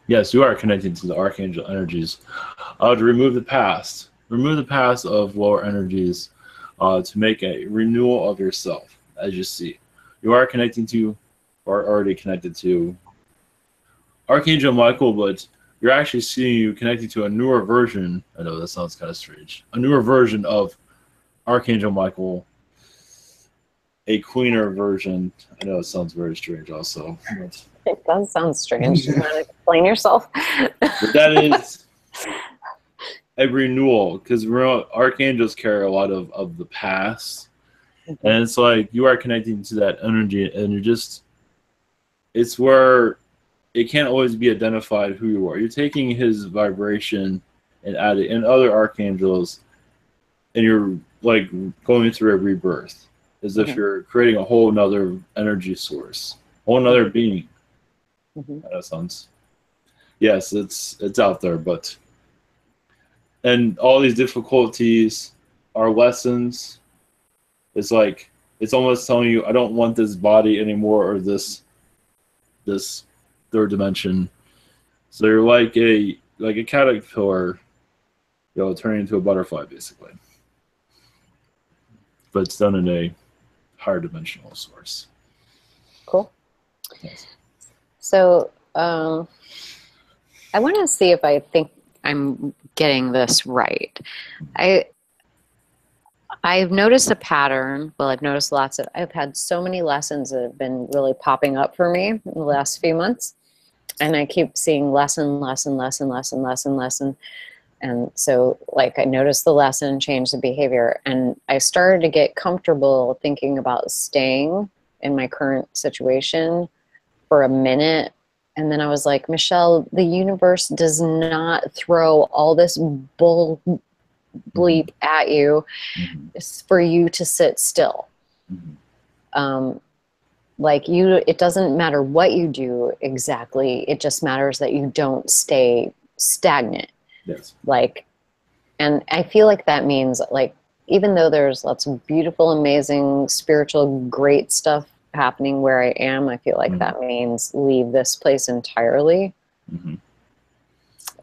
Yes, you are connected to the Archangel energies. To remove the past. Remove the past of lower energies to make a renewal of yourself, as you see. You are connecting to, or already connected to, Archangel Michael, but you're actually seeing you connecting to a newer version. I know that sounds kind of strange. A newer version of Archangel Michael, a cleaner version. I know it sounds very strange also. But it does sound strange. You want to explain yourself? But that is a renewal, because archangels carry a lot of the past. Mm-hmm. And it's like you are connecting to that energy, and it's where it can't always be identified who you are. You're taking his vibration and adding in other archangels, and you're like going through a rebirth, as if you're creating a whole nother energy source, a whole nother being. That sounds, yes, it's out there, but and all these difficulties are lessons. It's like it's almost telling you, I don't want this body anymore, or this third dimension. So you're like a caterpillar, turning into a butterfly, basically. But it's done in a higher dimensional source. Cool. Yes. So I want to see if I think I'm getting this right. I've noticed a pattern. Well, I've had so many lessons that have been really popping up for me in the last few months. And I keep seeing lesson. And so like I noticed the lesson, changed the behavior, and I started to get comfortable thinking about staying in my current situation for a minute. And then I was like, Michelle, the universe does not throw all this bull bleep at you. It's for you to sit still. It doesn't matter what you do exactly. It just matters that you don't stay stagnant. Yes. And I feel like that means even though there's lots of beautiful, amazing, spiritual, great stuff happening where I am, I feel like that means leave this place entirely.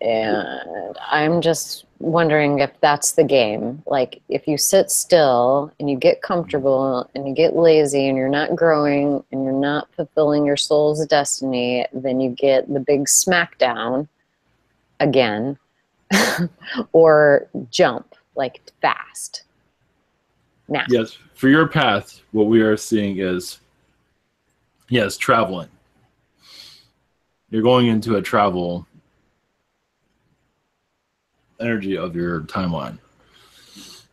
And I'm just wondering if that's the game. Like if you sit still and you get comfortable and you get lazy and you're not growing and you're not fulfilling your soul's destiny, then you get the big smackdown again or jump fast. Now. Yes, for your path, what we are seeing is, yes, traveling. You're going into a travel energy of your timeline.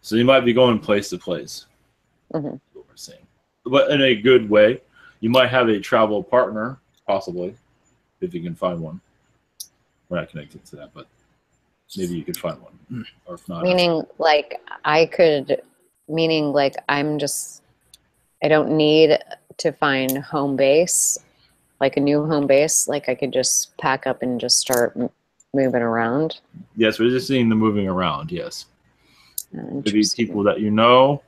So you might be going place to place. What we're saying. But in a good way. You might have a travel partner, possibly, if you can find one. We're not connected to that, but maybe you could find one. Or if not. I don't need to find home base, a new home base. I could just pack up and just start moving around. Yes, we're just seeing the moving around, yes. Maybe people that you know,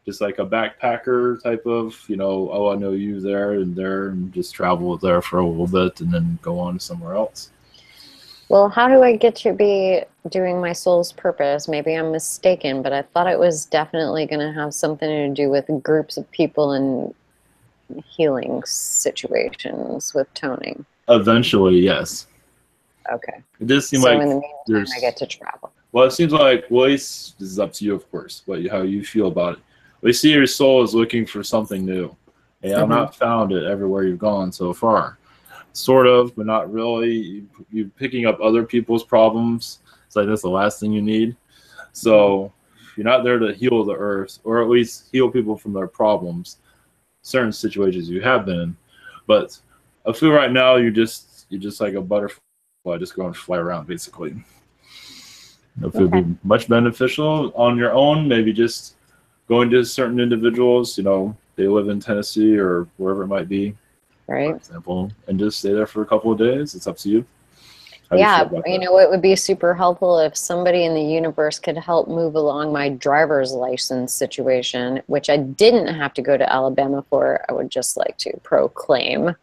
just like a backpacker type of, oh, I know you there, and just travel there for a little bit and then go on somewhere else? Well, how do I get to be doing my soul's purpose? Maybe I'm mistaken, but I thought it was definitely going to have something to do with groups of people and healing situations with toning. Eventually, yes. Okay. It does seem so like in the meantime, I get to travel. Well, it seems like, this is up to you, of course, how you feel about it. We see your soul is looking for something new. And I've not found it everywhere you've gone so far. Sort of, but not really. You're picking up other people's problems. It's like that's the last thing you need. So you're not there to heal the earth, or at least heal people from their problems. Certain situations you have been in. But I feel right now you're just like a butterfly, just going to fly around, basically. If it would be much beneficial on your own, maybe just going to certain individuals, they live in Tennessee or wherever it might be, right? For example, and just stay there for a couple of days. It's up to you. Yeah, it would be super helpful if somebody in the universe could help move along my driver's license situation, which I didn't have to go to Alabama for. I would just like to proclaim.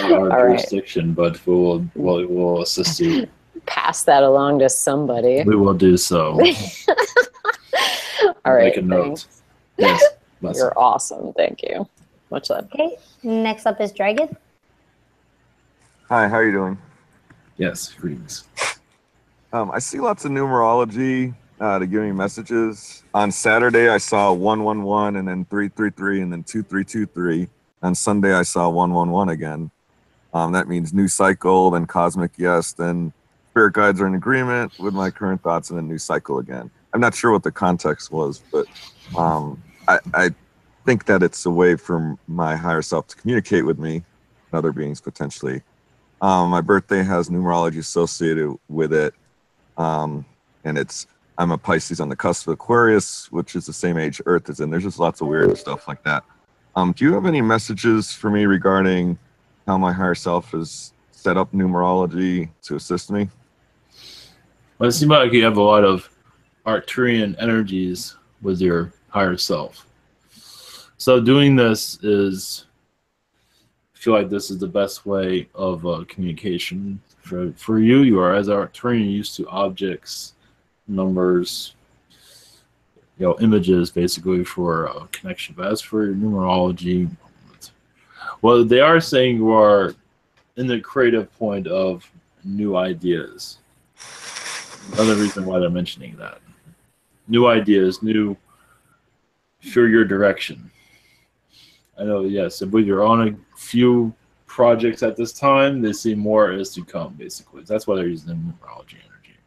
Not our jurisdiction, but we'll assist you. Pass that along to somebody. We will do so. All right. Make a note. Yes. You're awesome. Thank you. Much love. Okay. Next up is Dragon. Hi, how are you doing? Yes, greetings. I see lots of numerology to give me messages. On Saturday, I saw 111 and then 333 and then 2323. On Sunday, I saw 111 again. That means new cycle, then cosmic yes, then spirit guides are in agreement with my current thoughts, and then new cycle again. I'm not sure what the context was, but I think that it's a way for my higher self to communicate with me and other beings potentially. My birthday has numerology associated with it, and I'm a Pisces on the cusp of Aquarius, which is the same age Earth is in. There's just lots of weird stuff like that. Do you have any messages for me regarding how my higher self has set up numerology to assist me? Well, it seems like you have a lot of Arcturian energies with your higher self. So doing this I feel like this is the best way of communication. For you, you are, as Arcturian, used to objects, numbers, images, basically, for connection. But as for your numerology, well, they are saying you are in the creative point of new ideas. Another reason why they're mentioning that. New ideas, for your direction. I know, yes, but you're on a few projects at this time. They see more is to come, basically. That's why they're using the numerology energy.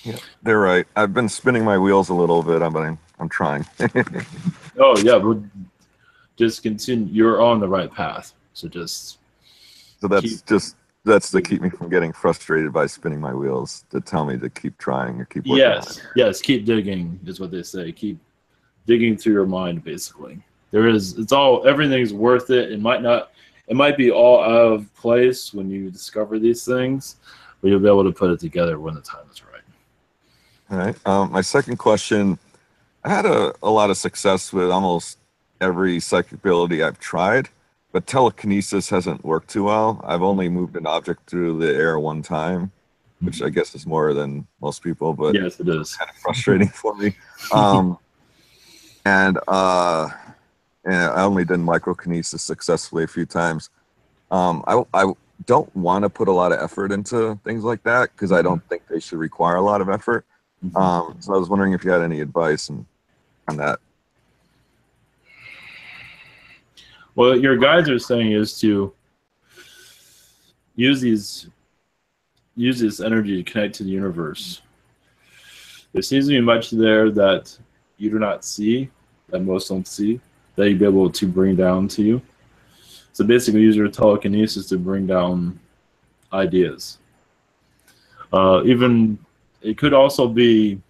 Yeah, they're right. I've been spinning my wheels a little bit, but I'm trying. Oh, yeah, but just continue. You're on the right path. So that's to keep me from getting frustrated by spinning my wheels, to tell me to keep trying or keep working on it. Yes, keep digging is what they say. Keep digging through your mind, basically. Everything's worth it. It might be all out of place when you discover these things, but you'll be able to put it together when the time is right. All right. My second question, I had a lot of success with almost every psychic ability I've tried, but telekinesis hasn't worked too well. I've only moved an object through the air one time, which I guess is more than most people, but yes, it is kind of frustrating for me. And I only did microkinesis successfully a few times. I don't want to put a lot of effort into things like that because I don't think they should require a lot of effort. So I was wondering if you had any advice on that. Well, your guides are saying is to use this energy to connect to the universe. There seems to be much there that you do not see, that most don't see, that you'd be able to bring down to you. So basically use your telekinesis to bring down ideas. Even it could also be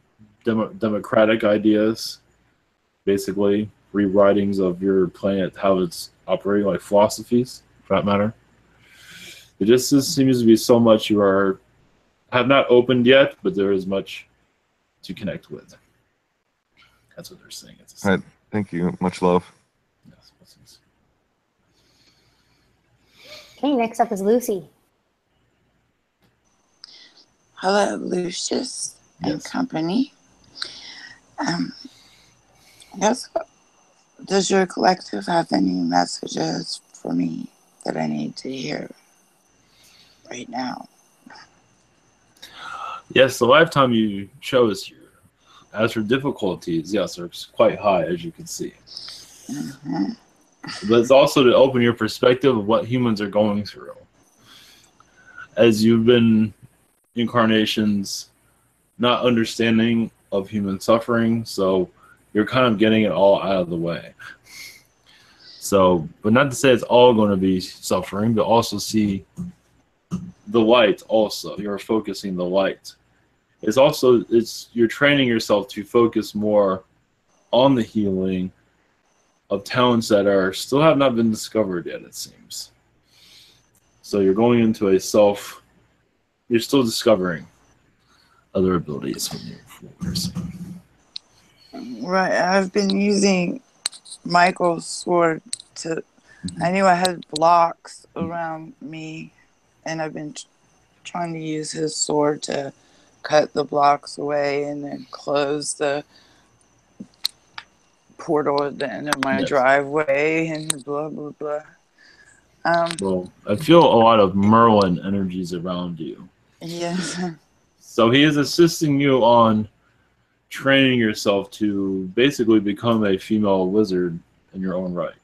democratic ideas, basically rewritings of your planet, how it's operating, like philosophies, for that matter. It just seems to be so much you are have not opened yet, but there is much to connect with. That's what they're saying. All right. Thank you. Much love. Yes, blessings. Okay, next up is Lucy. Hello, Lucius and company. Does your collective have any messages for me that I need to hear right now? Yes, the lifetime you chose here. As for difficulties, yes, they're quite high, as you can see. Mm-hmm. But it's also to open your perspective of what humans are going through. As you've been incarnations not understanding of human suffering, so you're kind of getting it all out of the way. So, but not to say it's all going to be suffering, but also see the light also. You're focusing the light. You're training yourself to focus more on the healing of talents that still have not been discovered yet, it seems. So you're going into you're still discovering other abilities when you're seeing. Right, I've been using Michael's sword to. I knew I had blocks around me, and I've been trying to use his sword to cut the blocks away and then close the portal at the end of my driveway and blah blah blah. Well, I feel a lot of Merlin energies around you. Yes. So he is assisting you on training yourself to basically become a female wizard in your own right.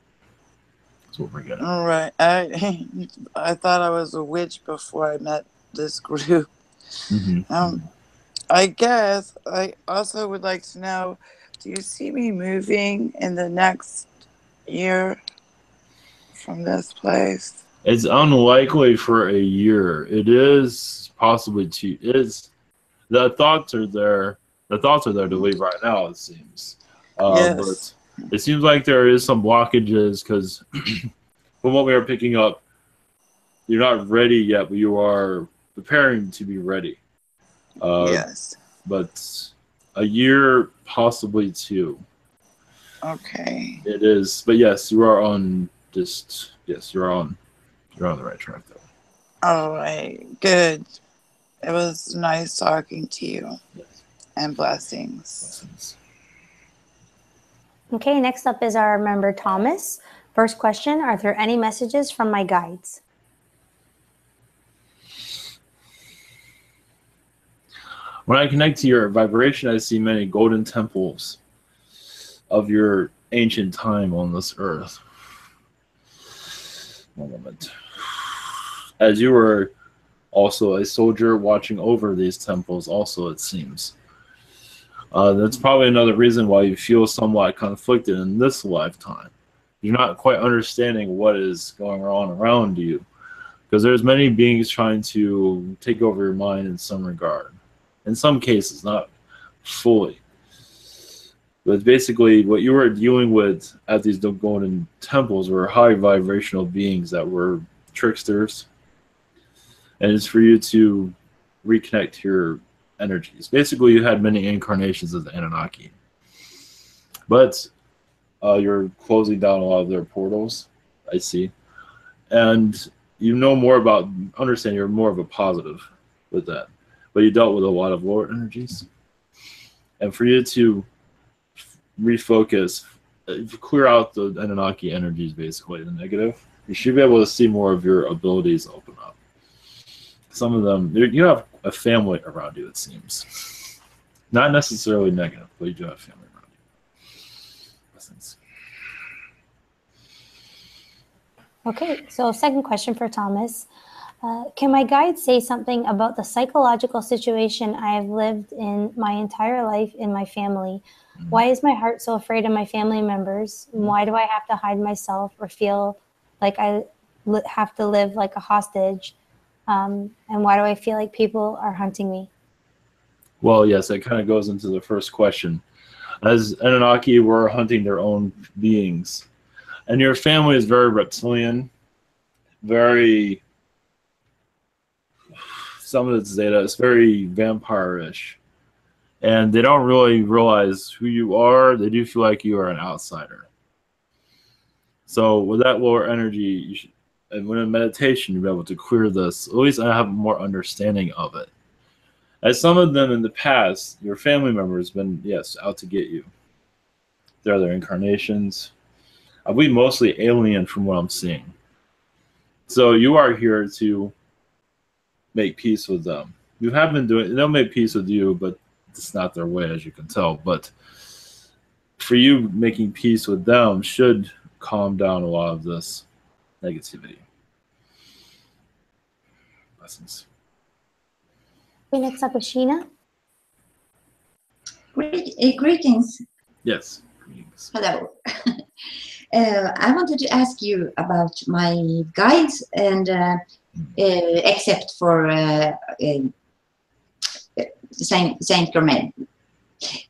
That's what we're getting. All right. I thought I was a witch before I met this group. Mm-hmm. I guess I also would like to know, do you see me moving in the next year from this place? It's unlikely for a year. It is possibly the thoughts are there. The thoughts are there to leave right now, it seems. Yes. But it seems like there is some blockages because from what we are picking up, you're not ready yet, but you are preparing to be ready. Yes. But a year, possibly two. Okay. It is, but yes, you are on. You're on the right track though. All right. Good. It was nice talking to you. Yes. And blessings. Okay, next up is our member Thomas. First question, are there any messages from my guides? When I connect to your vibration, I see many golden temples of your ancient time on this earth. One moment. As you were also a soldier watching over these temples, also, it seems. That's probably another reason why you feel somewhat conflicted in this lifetime. You're not quite understanding what is going on around you, because there's many beings trying to take over your mind in some regard. In some cases, not fully. But basically, what you were dealing with at these golden temples were high vibrational beings that were tricksters. And it's for you to reconnect to your energies. Basically, you had many incarnations of the Anunnaki. But you're closing down a lot of their portals, I see. And you know more about, understand you're more of a positive with that. But you dealt with a lot of lower energies. And for you to refocus, clear out the Anunnaki energies, basically, the negative, you should be able to see more of your abilities open up. Some of them, you have a family around you, it seems. Not necessarily negative, but you do have family around you. Blessings. Okay, so second question for Thomas. Can my guide say something about the psychological situation I have lived in my entire life in my family? Why is my heart so afraid of my family members? Why do I have to hide myself or feel like I have to live like a hostage? And why do I feel like people are hunting me? Well, yes, that kind of goes into the first question. As Anunnaki were hunting their own beings. And your family is very reptilian, very some of its data. It's very vampire-ish. And they don't really realize who you are. They do feel like you are an outsider. So with that lower energy, you should, and when in meditation, you'll be able to clear this. At least I have more understanding of it. As some of them in the past, your family members have been, yes, out to get you. They're other incarnations. I believe mostly alien from what I'm seeing. So you are here to make peace with them. You have been doing, they'll make peace with you, but it's not their way, as you can tell. But for you, making peace with them should calm down a lot of this negativity. Blessings. Okay, next up is Sheena. Greetings. Yes. Greetings. Hello. I wanted to ask you about my guides, and except for Saint Germain.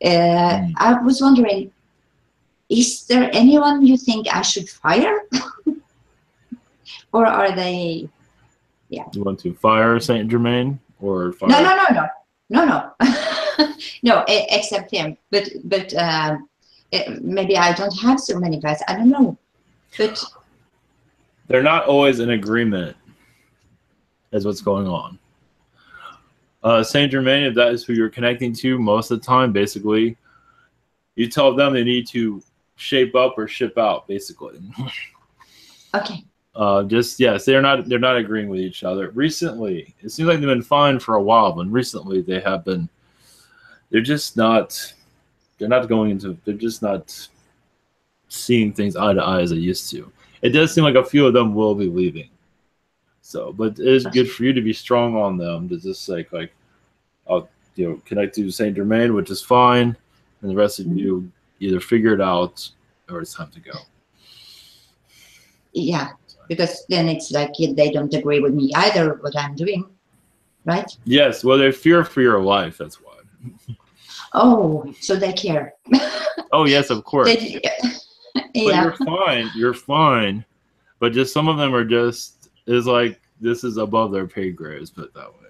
I was wondering, is there anyone you think I should fire? Or are they, yeah. You want to fire Saint Germain or fire? No. No, except him. But maybe I don't have so many guys. I don't know. But they're not always in agreement as what's going on. Saint Germain, if that is who you're connecting to most of the time, basically, you tell them they need to shape up or ship out, basically. Okay. Just yes, they're not agreeing with each other. Recently, it seems like they've been fine for a while, but recently they have been. They're just not. They're not going into. They're just not seeing things eye to eye as they used to. It does seem like a few of them will be leaving. So, but it is good for you to be strong on them. To just like I'll connect to Saint Germain, which is fine, and the rest of you either figure it out or it's time to go. Yeah, because then it's like they don't agree with me either what I'm doing, right? Yes, well, they fear for your life. That's why. Oh, so they care. Oh yes, of course. Yeah. But you're fine. But just some of them are just like this is above their pay grades, put it that way.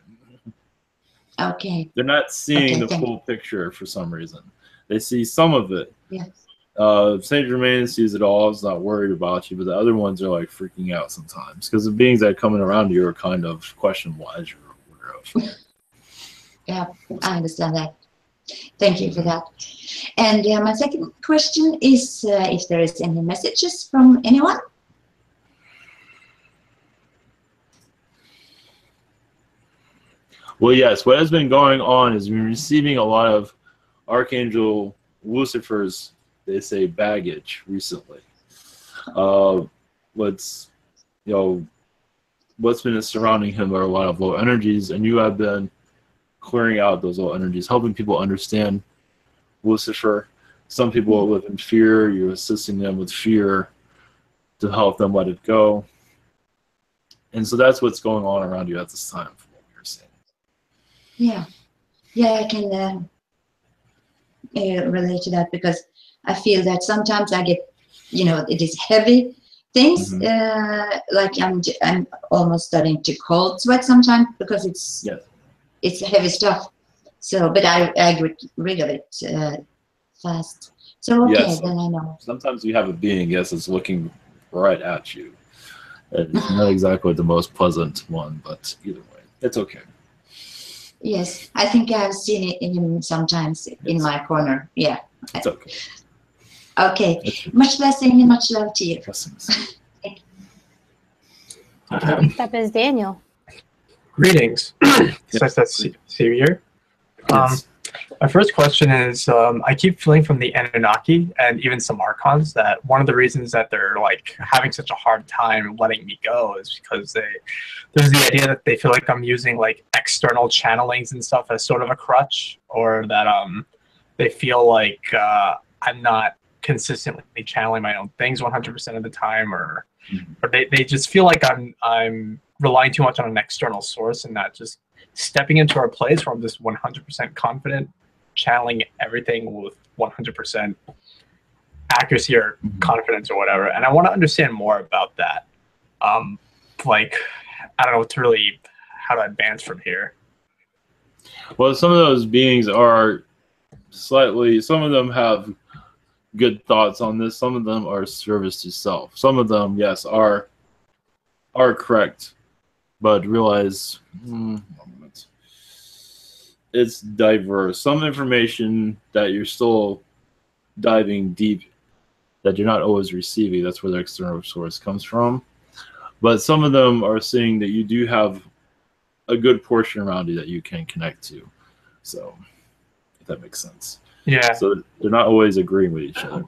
Okay. They're not seeing the full picture for some reason. They see some of it. Yes. Saint Germain sees it all. Is not worried about you, but the other ones are like freaking out sometimes because the beings that are coming around you are kind of questionable as you're aware of. Yeah, I understand that. Thank you for that. And my second question is if there is any messages from anyone? Well, yes. What has been going on is we're receiving a lot of Archangel Lucifer's, they say, baggage recently. What's been surrounding him are a lot of low energies, and you have been clearing out those low energies, helping people understand Lucifer. Some people live in fear. You're assisting them with fear to help them let it go. And so that's what's going on around you at this time, from what we were saying. Yeah, I can relate to that because I feel that sometimes I get, it is heavy things, like I'm almost starting to cold sweat sometimes because it's heavy stuff. So, but I get rid of it fast. So okay, then I know. Sometimes you have a being, that's looking right at you. It's not exactly the most pleasant one, but either way, it's okay. Yes, I think I've seen it in him sometimes in my corner. Yeah. It's okay. Okay. Much blessing and much love to you. Next up is Daniel. Greetings. It's nice to see you here. My first question is, I keep feeling from the Anunnaki and even some Archons that one of the reasons that they're like having such a hard time letting me go is because there's the idea that they feel like I'm using like external channelings and stuff as sort of a crutch, or that they feel like I'm not consistently channeling my own things 100% of the time, or they just feel like I'm relying too much on an external source and not just stepping into a place where I'm just 100% confident, channeling everything with 100% accuracy or confidence or whatever. And I want to understand more about that. Like, I don't know, to really how to advance from here. Well, some of those beings are slightly. Some of them have good thoughts on this. Some of them are service to self. Some of them, yes, are correct, but realize it's diverse. Some information that you're still diving deep that you're not always receiving. That's where the external source comes from. But some of them are saying that you do have a good portion around you that you can connect to. So, if that makes sense. Yeah. So they're not always agreeing with each other.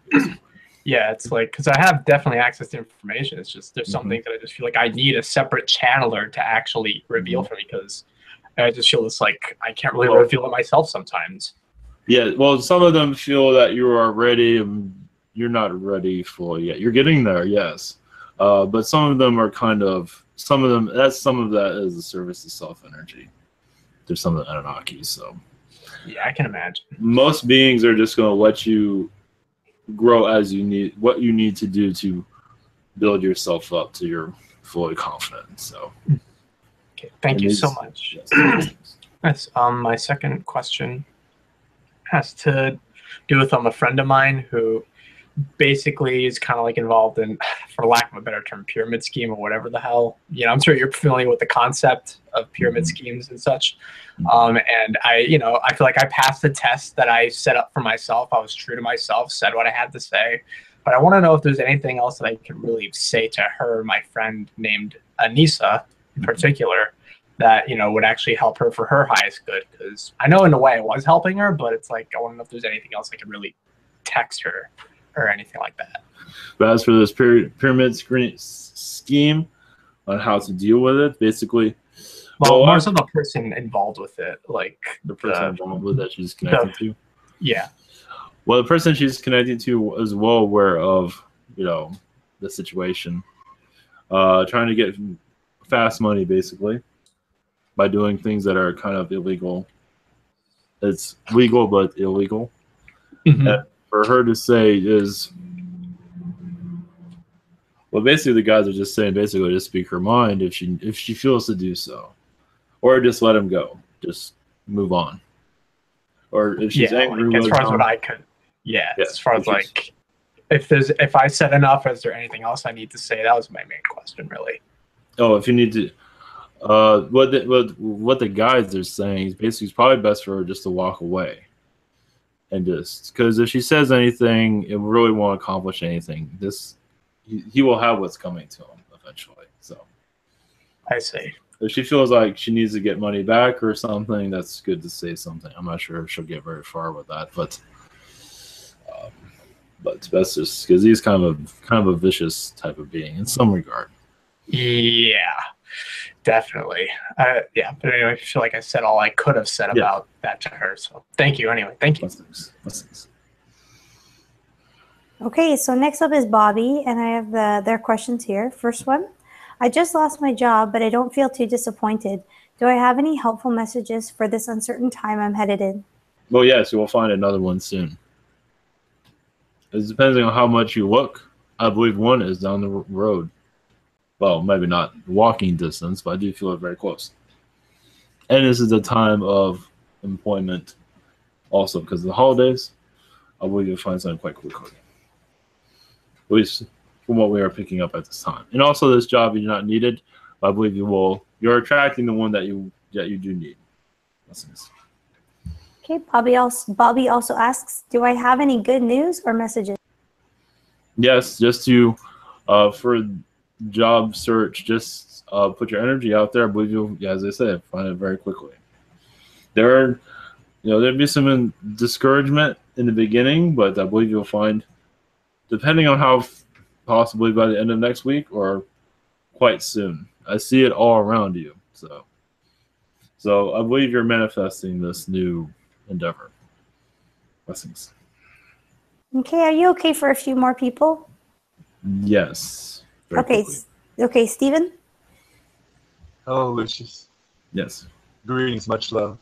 Yeah, it's like, because I have definitely access to information. It's just there's some things that I just feel like I need a separate channeler to actually reveal for me, because I just feel it's like I can't really reveal it myself sometimes. Yeah, well, some of them feel that you are ready and you're not ready fully yet. You're getting there, yes. But some of them are kind of, some of that is the service to self energy. There's some of the Anunnaki, so. Yeah, I can imagine. Most beings are just going to let you grow as you need, what you need to do to build yourself up to your fully confident. So. Okay, thank you so much. Yes. My second question has to do with a friend of mine who basically is kind of like involved in, for lack of a better term, pyramid scheme or whatever the hell. You know, I'm sure you're familiar with the concept of pyramid schemes and such. And I feel like I passed the test that I set up for myself. I was true to myself, said what I had to say. But I want to know if there's anything else that I can really say to her, my friend named Anissa in particular, that, would actually help her for her highest good. Because I know in a way I was helping her, but it's like, I want to know if there's anything else I can really text her or anything like that. But as for this pyramid scheme on how to deal with it, basically, well, more so the person involved with it, like the person involved with that she's connected to. Yeah. Well, the person she's connected to is well aware of, the situation. Trying to get fast money, basically, by doing things that are kind of illegal. It's legal but illegal. And for her to say is, well, basically the guys are just saying basically just speak her mind if she feels to do so, or just let him go, just move on, or if she's angry. Like, as far as what I could, as far as like, if I said enough, is there anything else I need to say? That was my main question, really. Oh, if you need to, what the guys are saying is basically it's probably best for her just to walk away. And just because if she says anything, it really won't accomplish anything. He will have what's coming to him eventually. So I see. If she feels like she needs to get money back or something, that's good to say something. I'm not sure if she'll get very far with that, but it's best just because he's kind of a vicious type of being in some regard. Yeah. Definitely. But anyway, I feel like I said all I could have said about that to her. So thank you anyway. Thank you. Okay, so next up is Bobby, and I have their questions here. First one, I just lost my job, but I don't feel too disappointed. Do I have any helpful messages for this uncertain time I'm headed in? Well, yes, you will find another one soon. It's depending on how much you look. I believe one is down the road. Well, maybe not walking distance, but I do feel it very close. And this is a time of employment also because of the holidays. I believe you'll find something quite quickly. At least from what we are picking up at this time. And also this job is not needed. I believe you're attracting the one that you do need. Blessings. Okay, Bobby also asks, do I have any good news or messages? Yes, just to for job search, just put your energy out there. I believe you'll, as I said, find it very quickly. There'll be some discouragement in the beginning, but I believe you'll find, depending on how, possibly by the end of next week or quite soon. I see it all around you. So I believe you're manifesting this new endeavor. Blessings. Okay, are you okay for a few more people? Yes. Okay, Stephen? Hello, Lucius. Yes. Greetings, much love.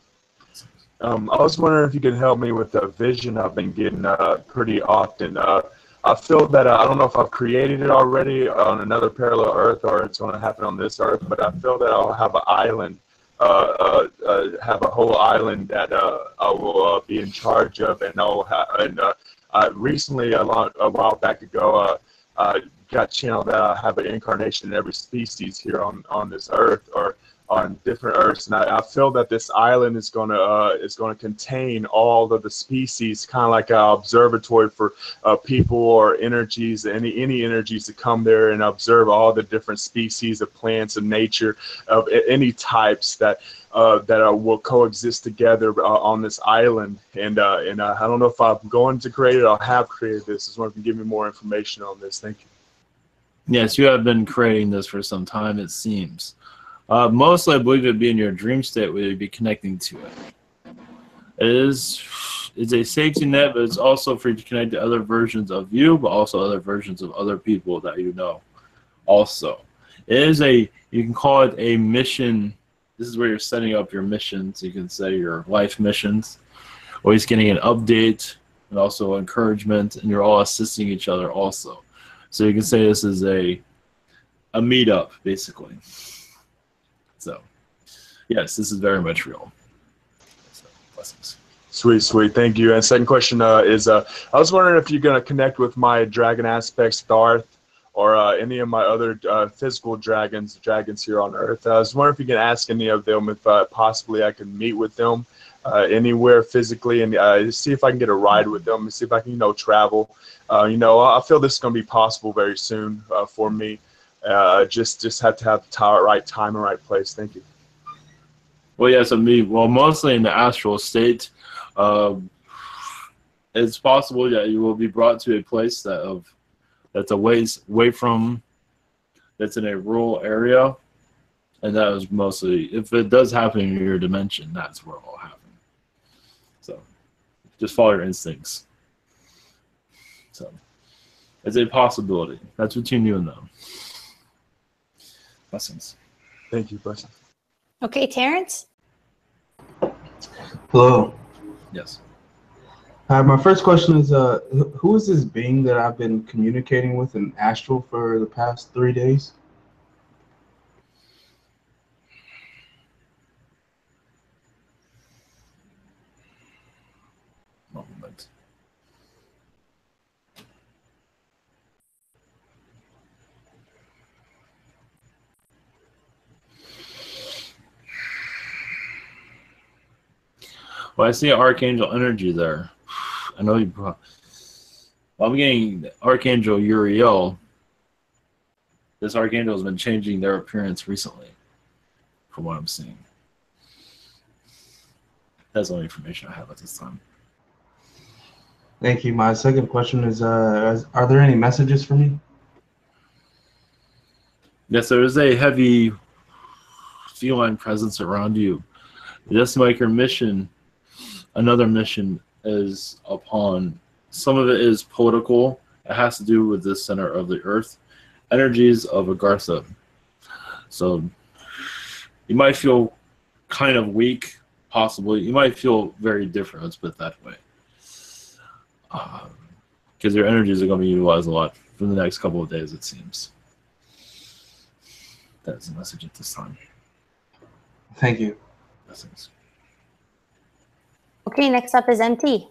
I was wondering if you could help me with a vision I've been getting pretty often. I feel that I don't know if I've created it already on another parallel Earth or it's going to happen on this Earth, but I feel that I'll have an island have a whole island that I will be in charge of, and recently, a while back ago, got channeled that I have an incarnation in every species here on this earth, or on different earths, and I feel that this island is gonna contain all of the species, kind of like an observatory for people or energies, any energies to come there and observe all the different species of plants and nature of any types that will coexist together on this island. And I don't know if I'm going to create it or have created this. I just wonder if you can give me more information on this. Thank you. Yes, you have been creating this for some time, it seems. Mostly, I believe it'd be in your dream state where you'd be connecting to it. It's a safety net, but it's also for you to connect to other versions of you, but also other versions of other people that you know. Also, you can call it a mission. This is where you're setting up your missions. You can say your life missions. Always getting an update and also encouragement, and you're all assisting each other also. So you can say this is a meetup, basically. So, yes, this is very much real. So, blessings. Sweet. Thank you. And second question is, I was wondering if you're going to connect with my dragon aspects, Darth, or any of my other physical dragons here on Earth. I was wondering if you can ask any of them if possibly I can meet with them anywhere physically, and see if I can get a ride with them, and see if I can, travel. I feel this is going to be possible very soon for me. Just have to have the right time and right place. Thank you. Well, yes, mostly in the astral state. It's possible that you will be brought to a place that's a ways away from, that's in a rural area, and that is mostly, if it does happen in your dimension, that's where it will happen. So, just follow your instincts. So, it's a possibility. That's between you and them. Blessings. Thank you, blessings. Okay, Terrence? Hello. Yes. My first question is, who is this being that I've been communicating with in astral for the past 3 days? Moment. Well, I see Archangel energy there. I know you. I'm getting Archangel Uriel. This Archangel has been changing their appearance recently, from what I'm seeing. That's all the information I have at this time. Thank you. My second question is, are there any messages for me? Yes, there is a heavy feline presence around you. Just like your mission, another mission is upon. Some of it is political. It has to do with the center of the earth. Energies of Agartha. So you might feel kind of weak, possibly. You might feel very different, let's put it that way. Because your energies are going to be utilized a lot for the next couple of days, it seems. That's the message at this time. Thank you. Blessings. Okay, next up is MT.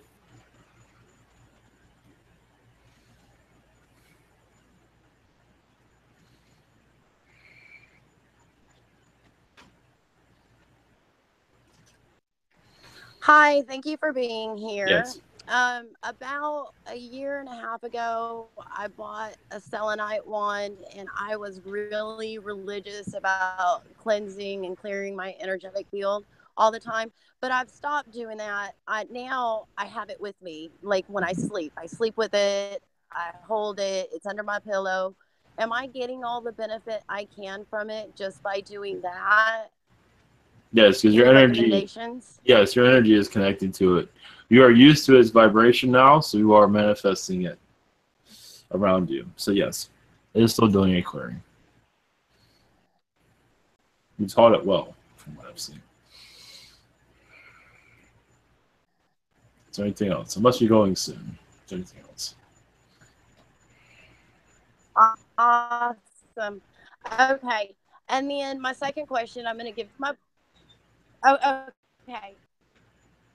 Hi, thank you for being here. Yes. About a year and a half ago, I bought a selenite wand, and I was really religious about cleansing and clearing my energetic field all the time. But I've stopped doing that. Now I have it with me, like when I sleep with it. I hold it. It's under my pillow. Am I getting all the benefit I can from it just by doing that? Yes, because your Any energy. recommendations? Yes, your energy is connecting to it. You are used to its vibration now, so you are manifesting it around you. So yes, it is still doing a clearing. You taught it well, from what I've seen. Is there anything else? It must be going soon. Is there anything else? Awesome. Okay. And then my second question, I'm going to give my Oh, okay.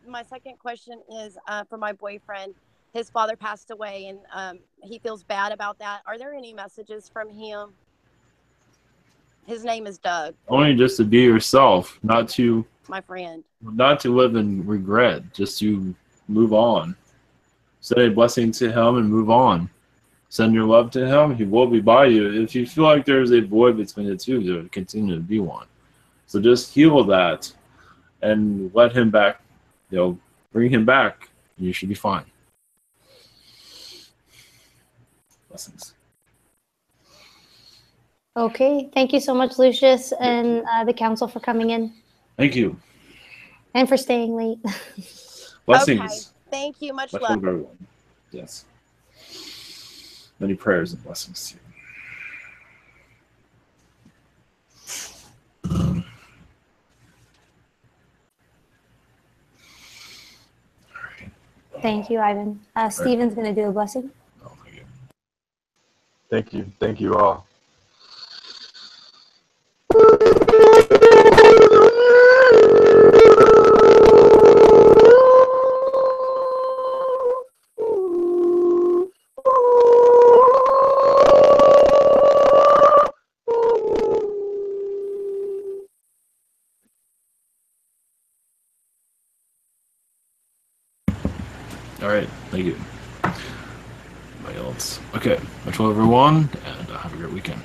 My second question is for my boyfriend. His father passed away, and he feels bad about that. Are there any messages from him? His name is Doug. Only just to be yourself, not to My friend. live in regret, just to move on. Send a blessing to him and move on. Send your love to him. He will be by you. If you feel like there's a void between the two, there will continue to be one. So just heal that and let him back. Bring him back. And you should be fine. Blessings. Okay, thank you so much, Lucius, and the council for coming in Thank you. and for staying late. Blessings. Okay. Thank you. Much Much love. love, everyone. Yes. Many prayers and blessings to you. Thank you, Ivan. Steven's going to do a blessing. Thank you. Thank you all. All right. Thank you. Anybody else? Okay. Much love, everyone, and have a great weekend.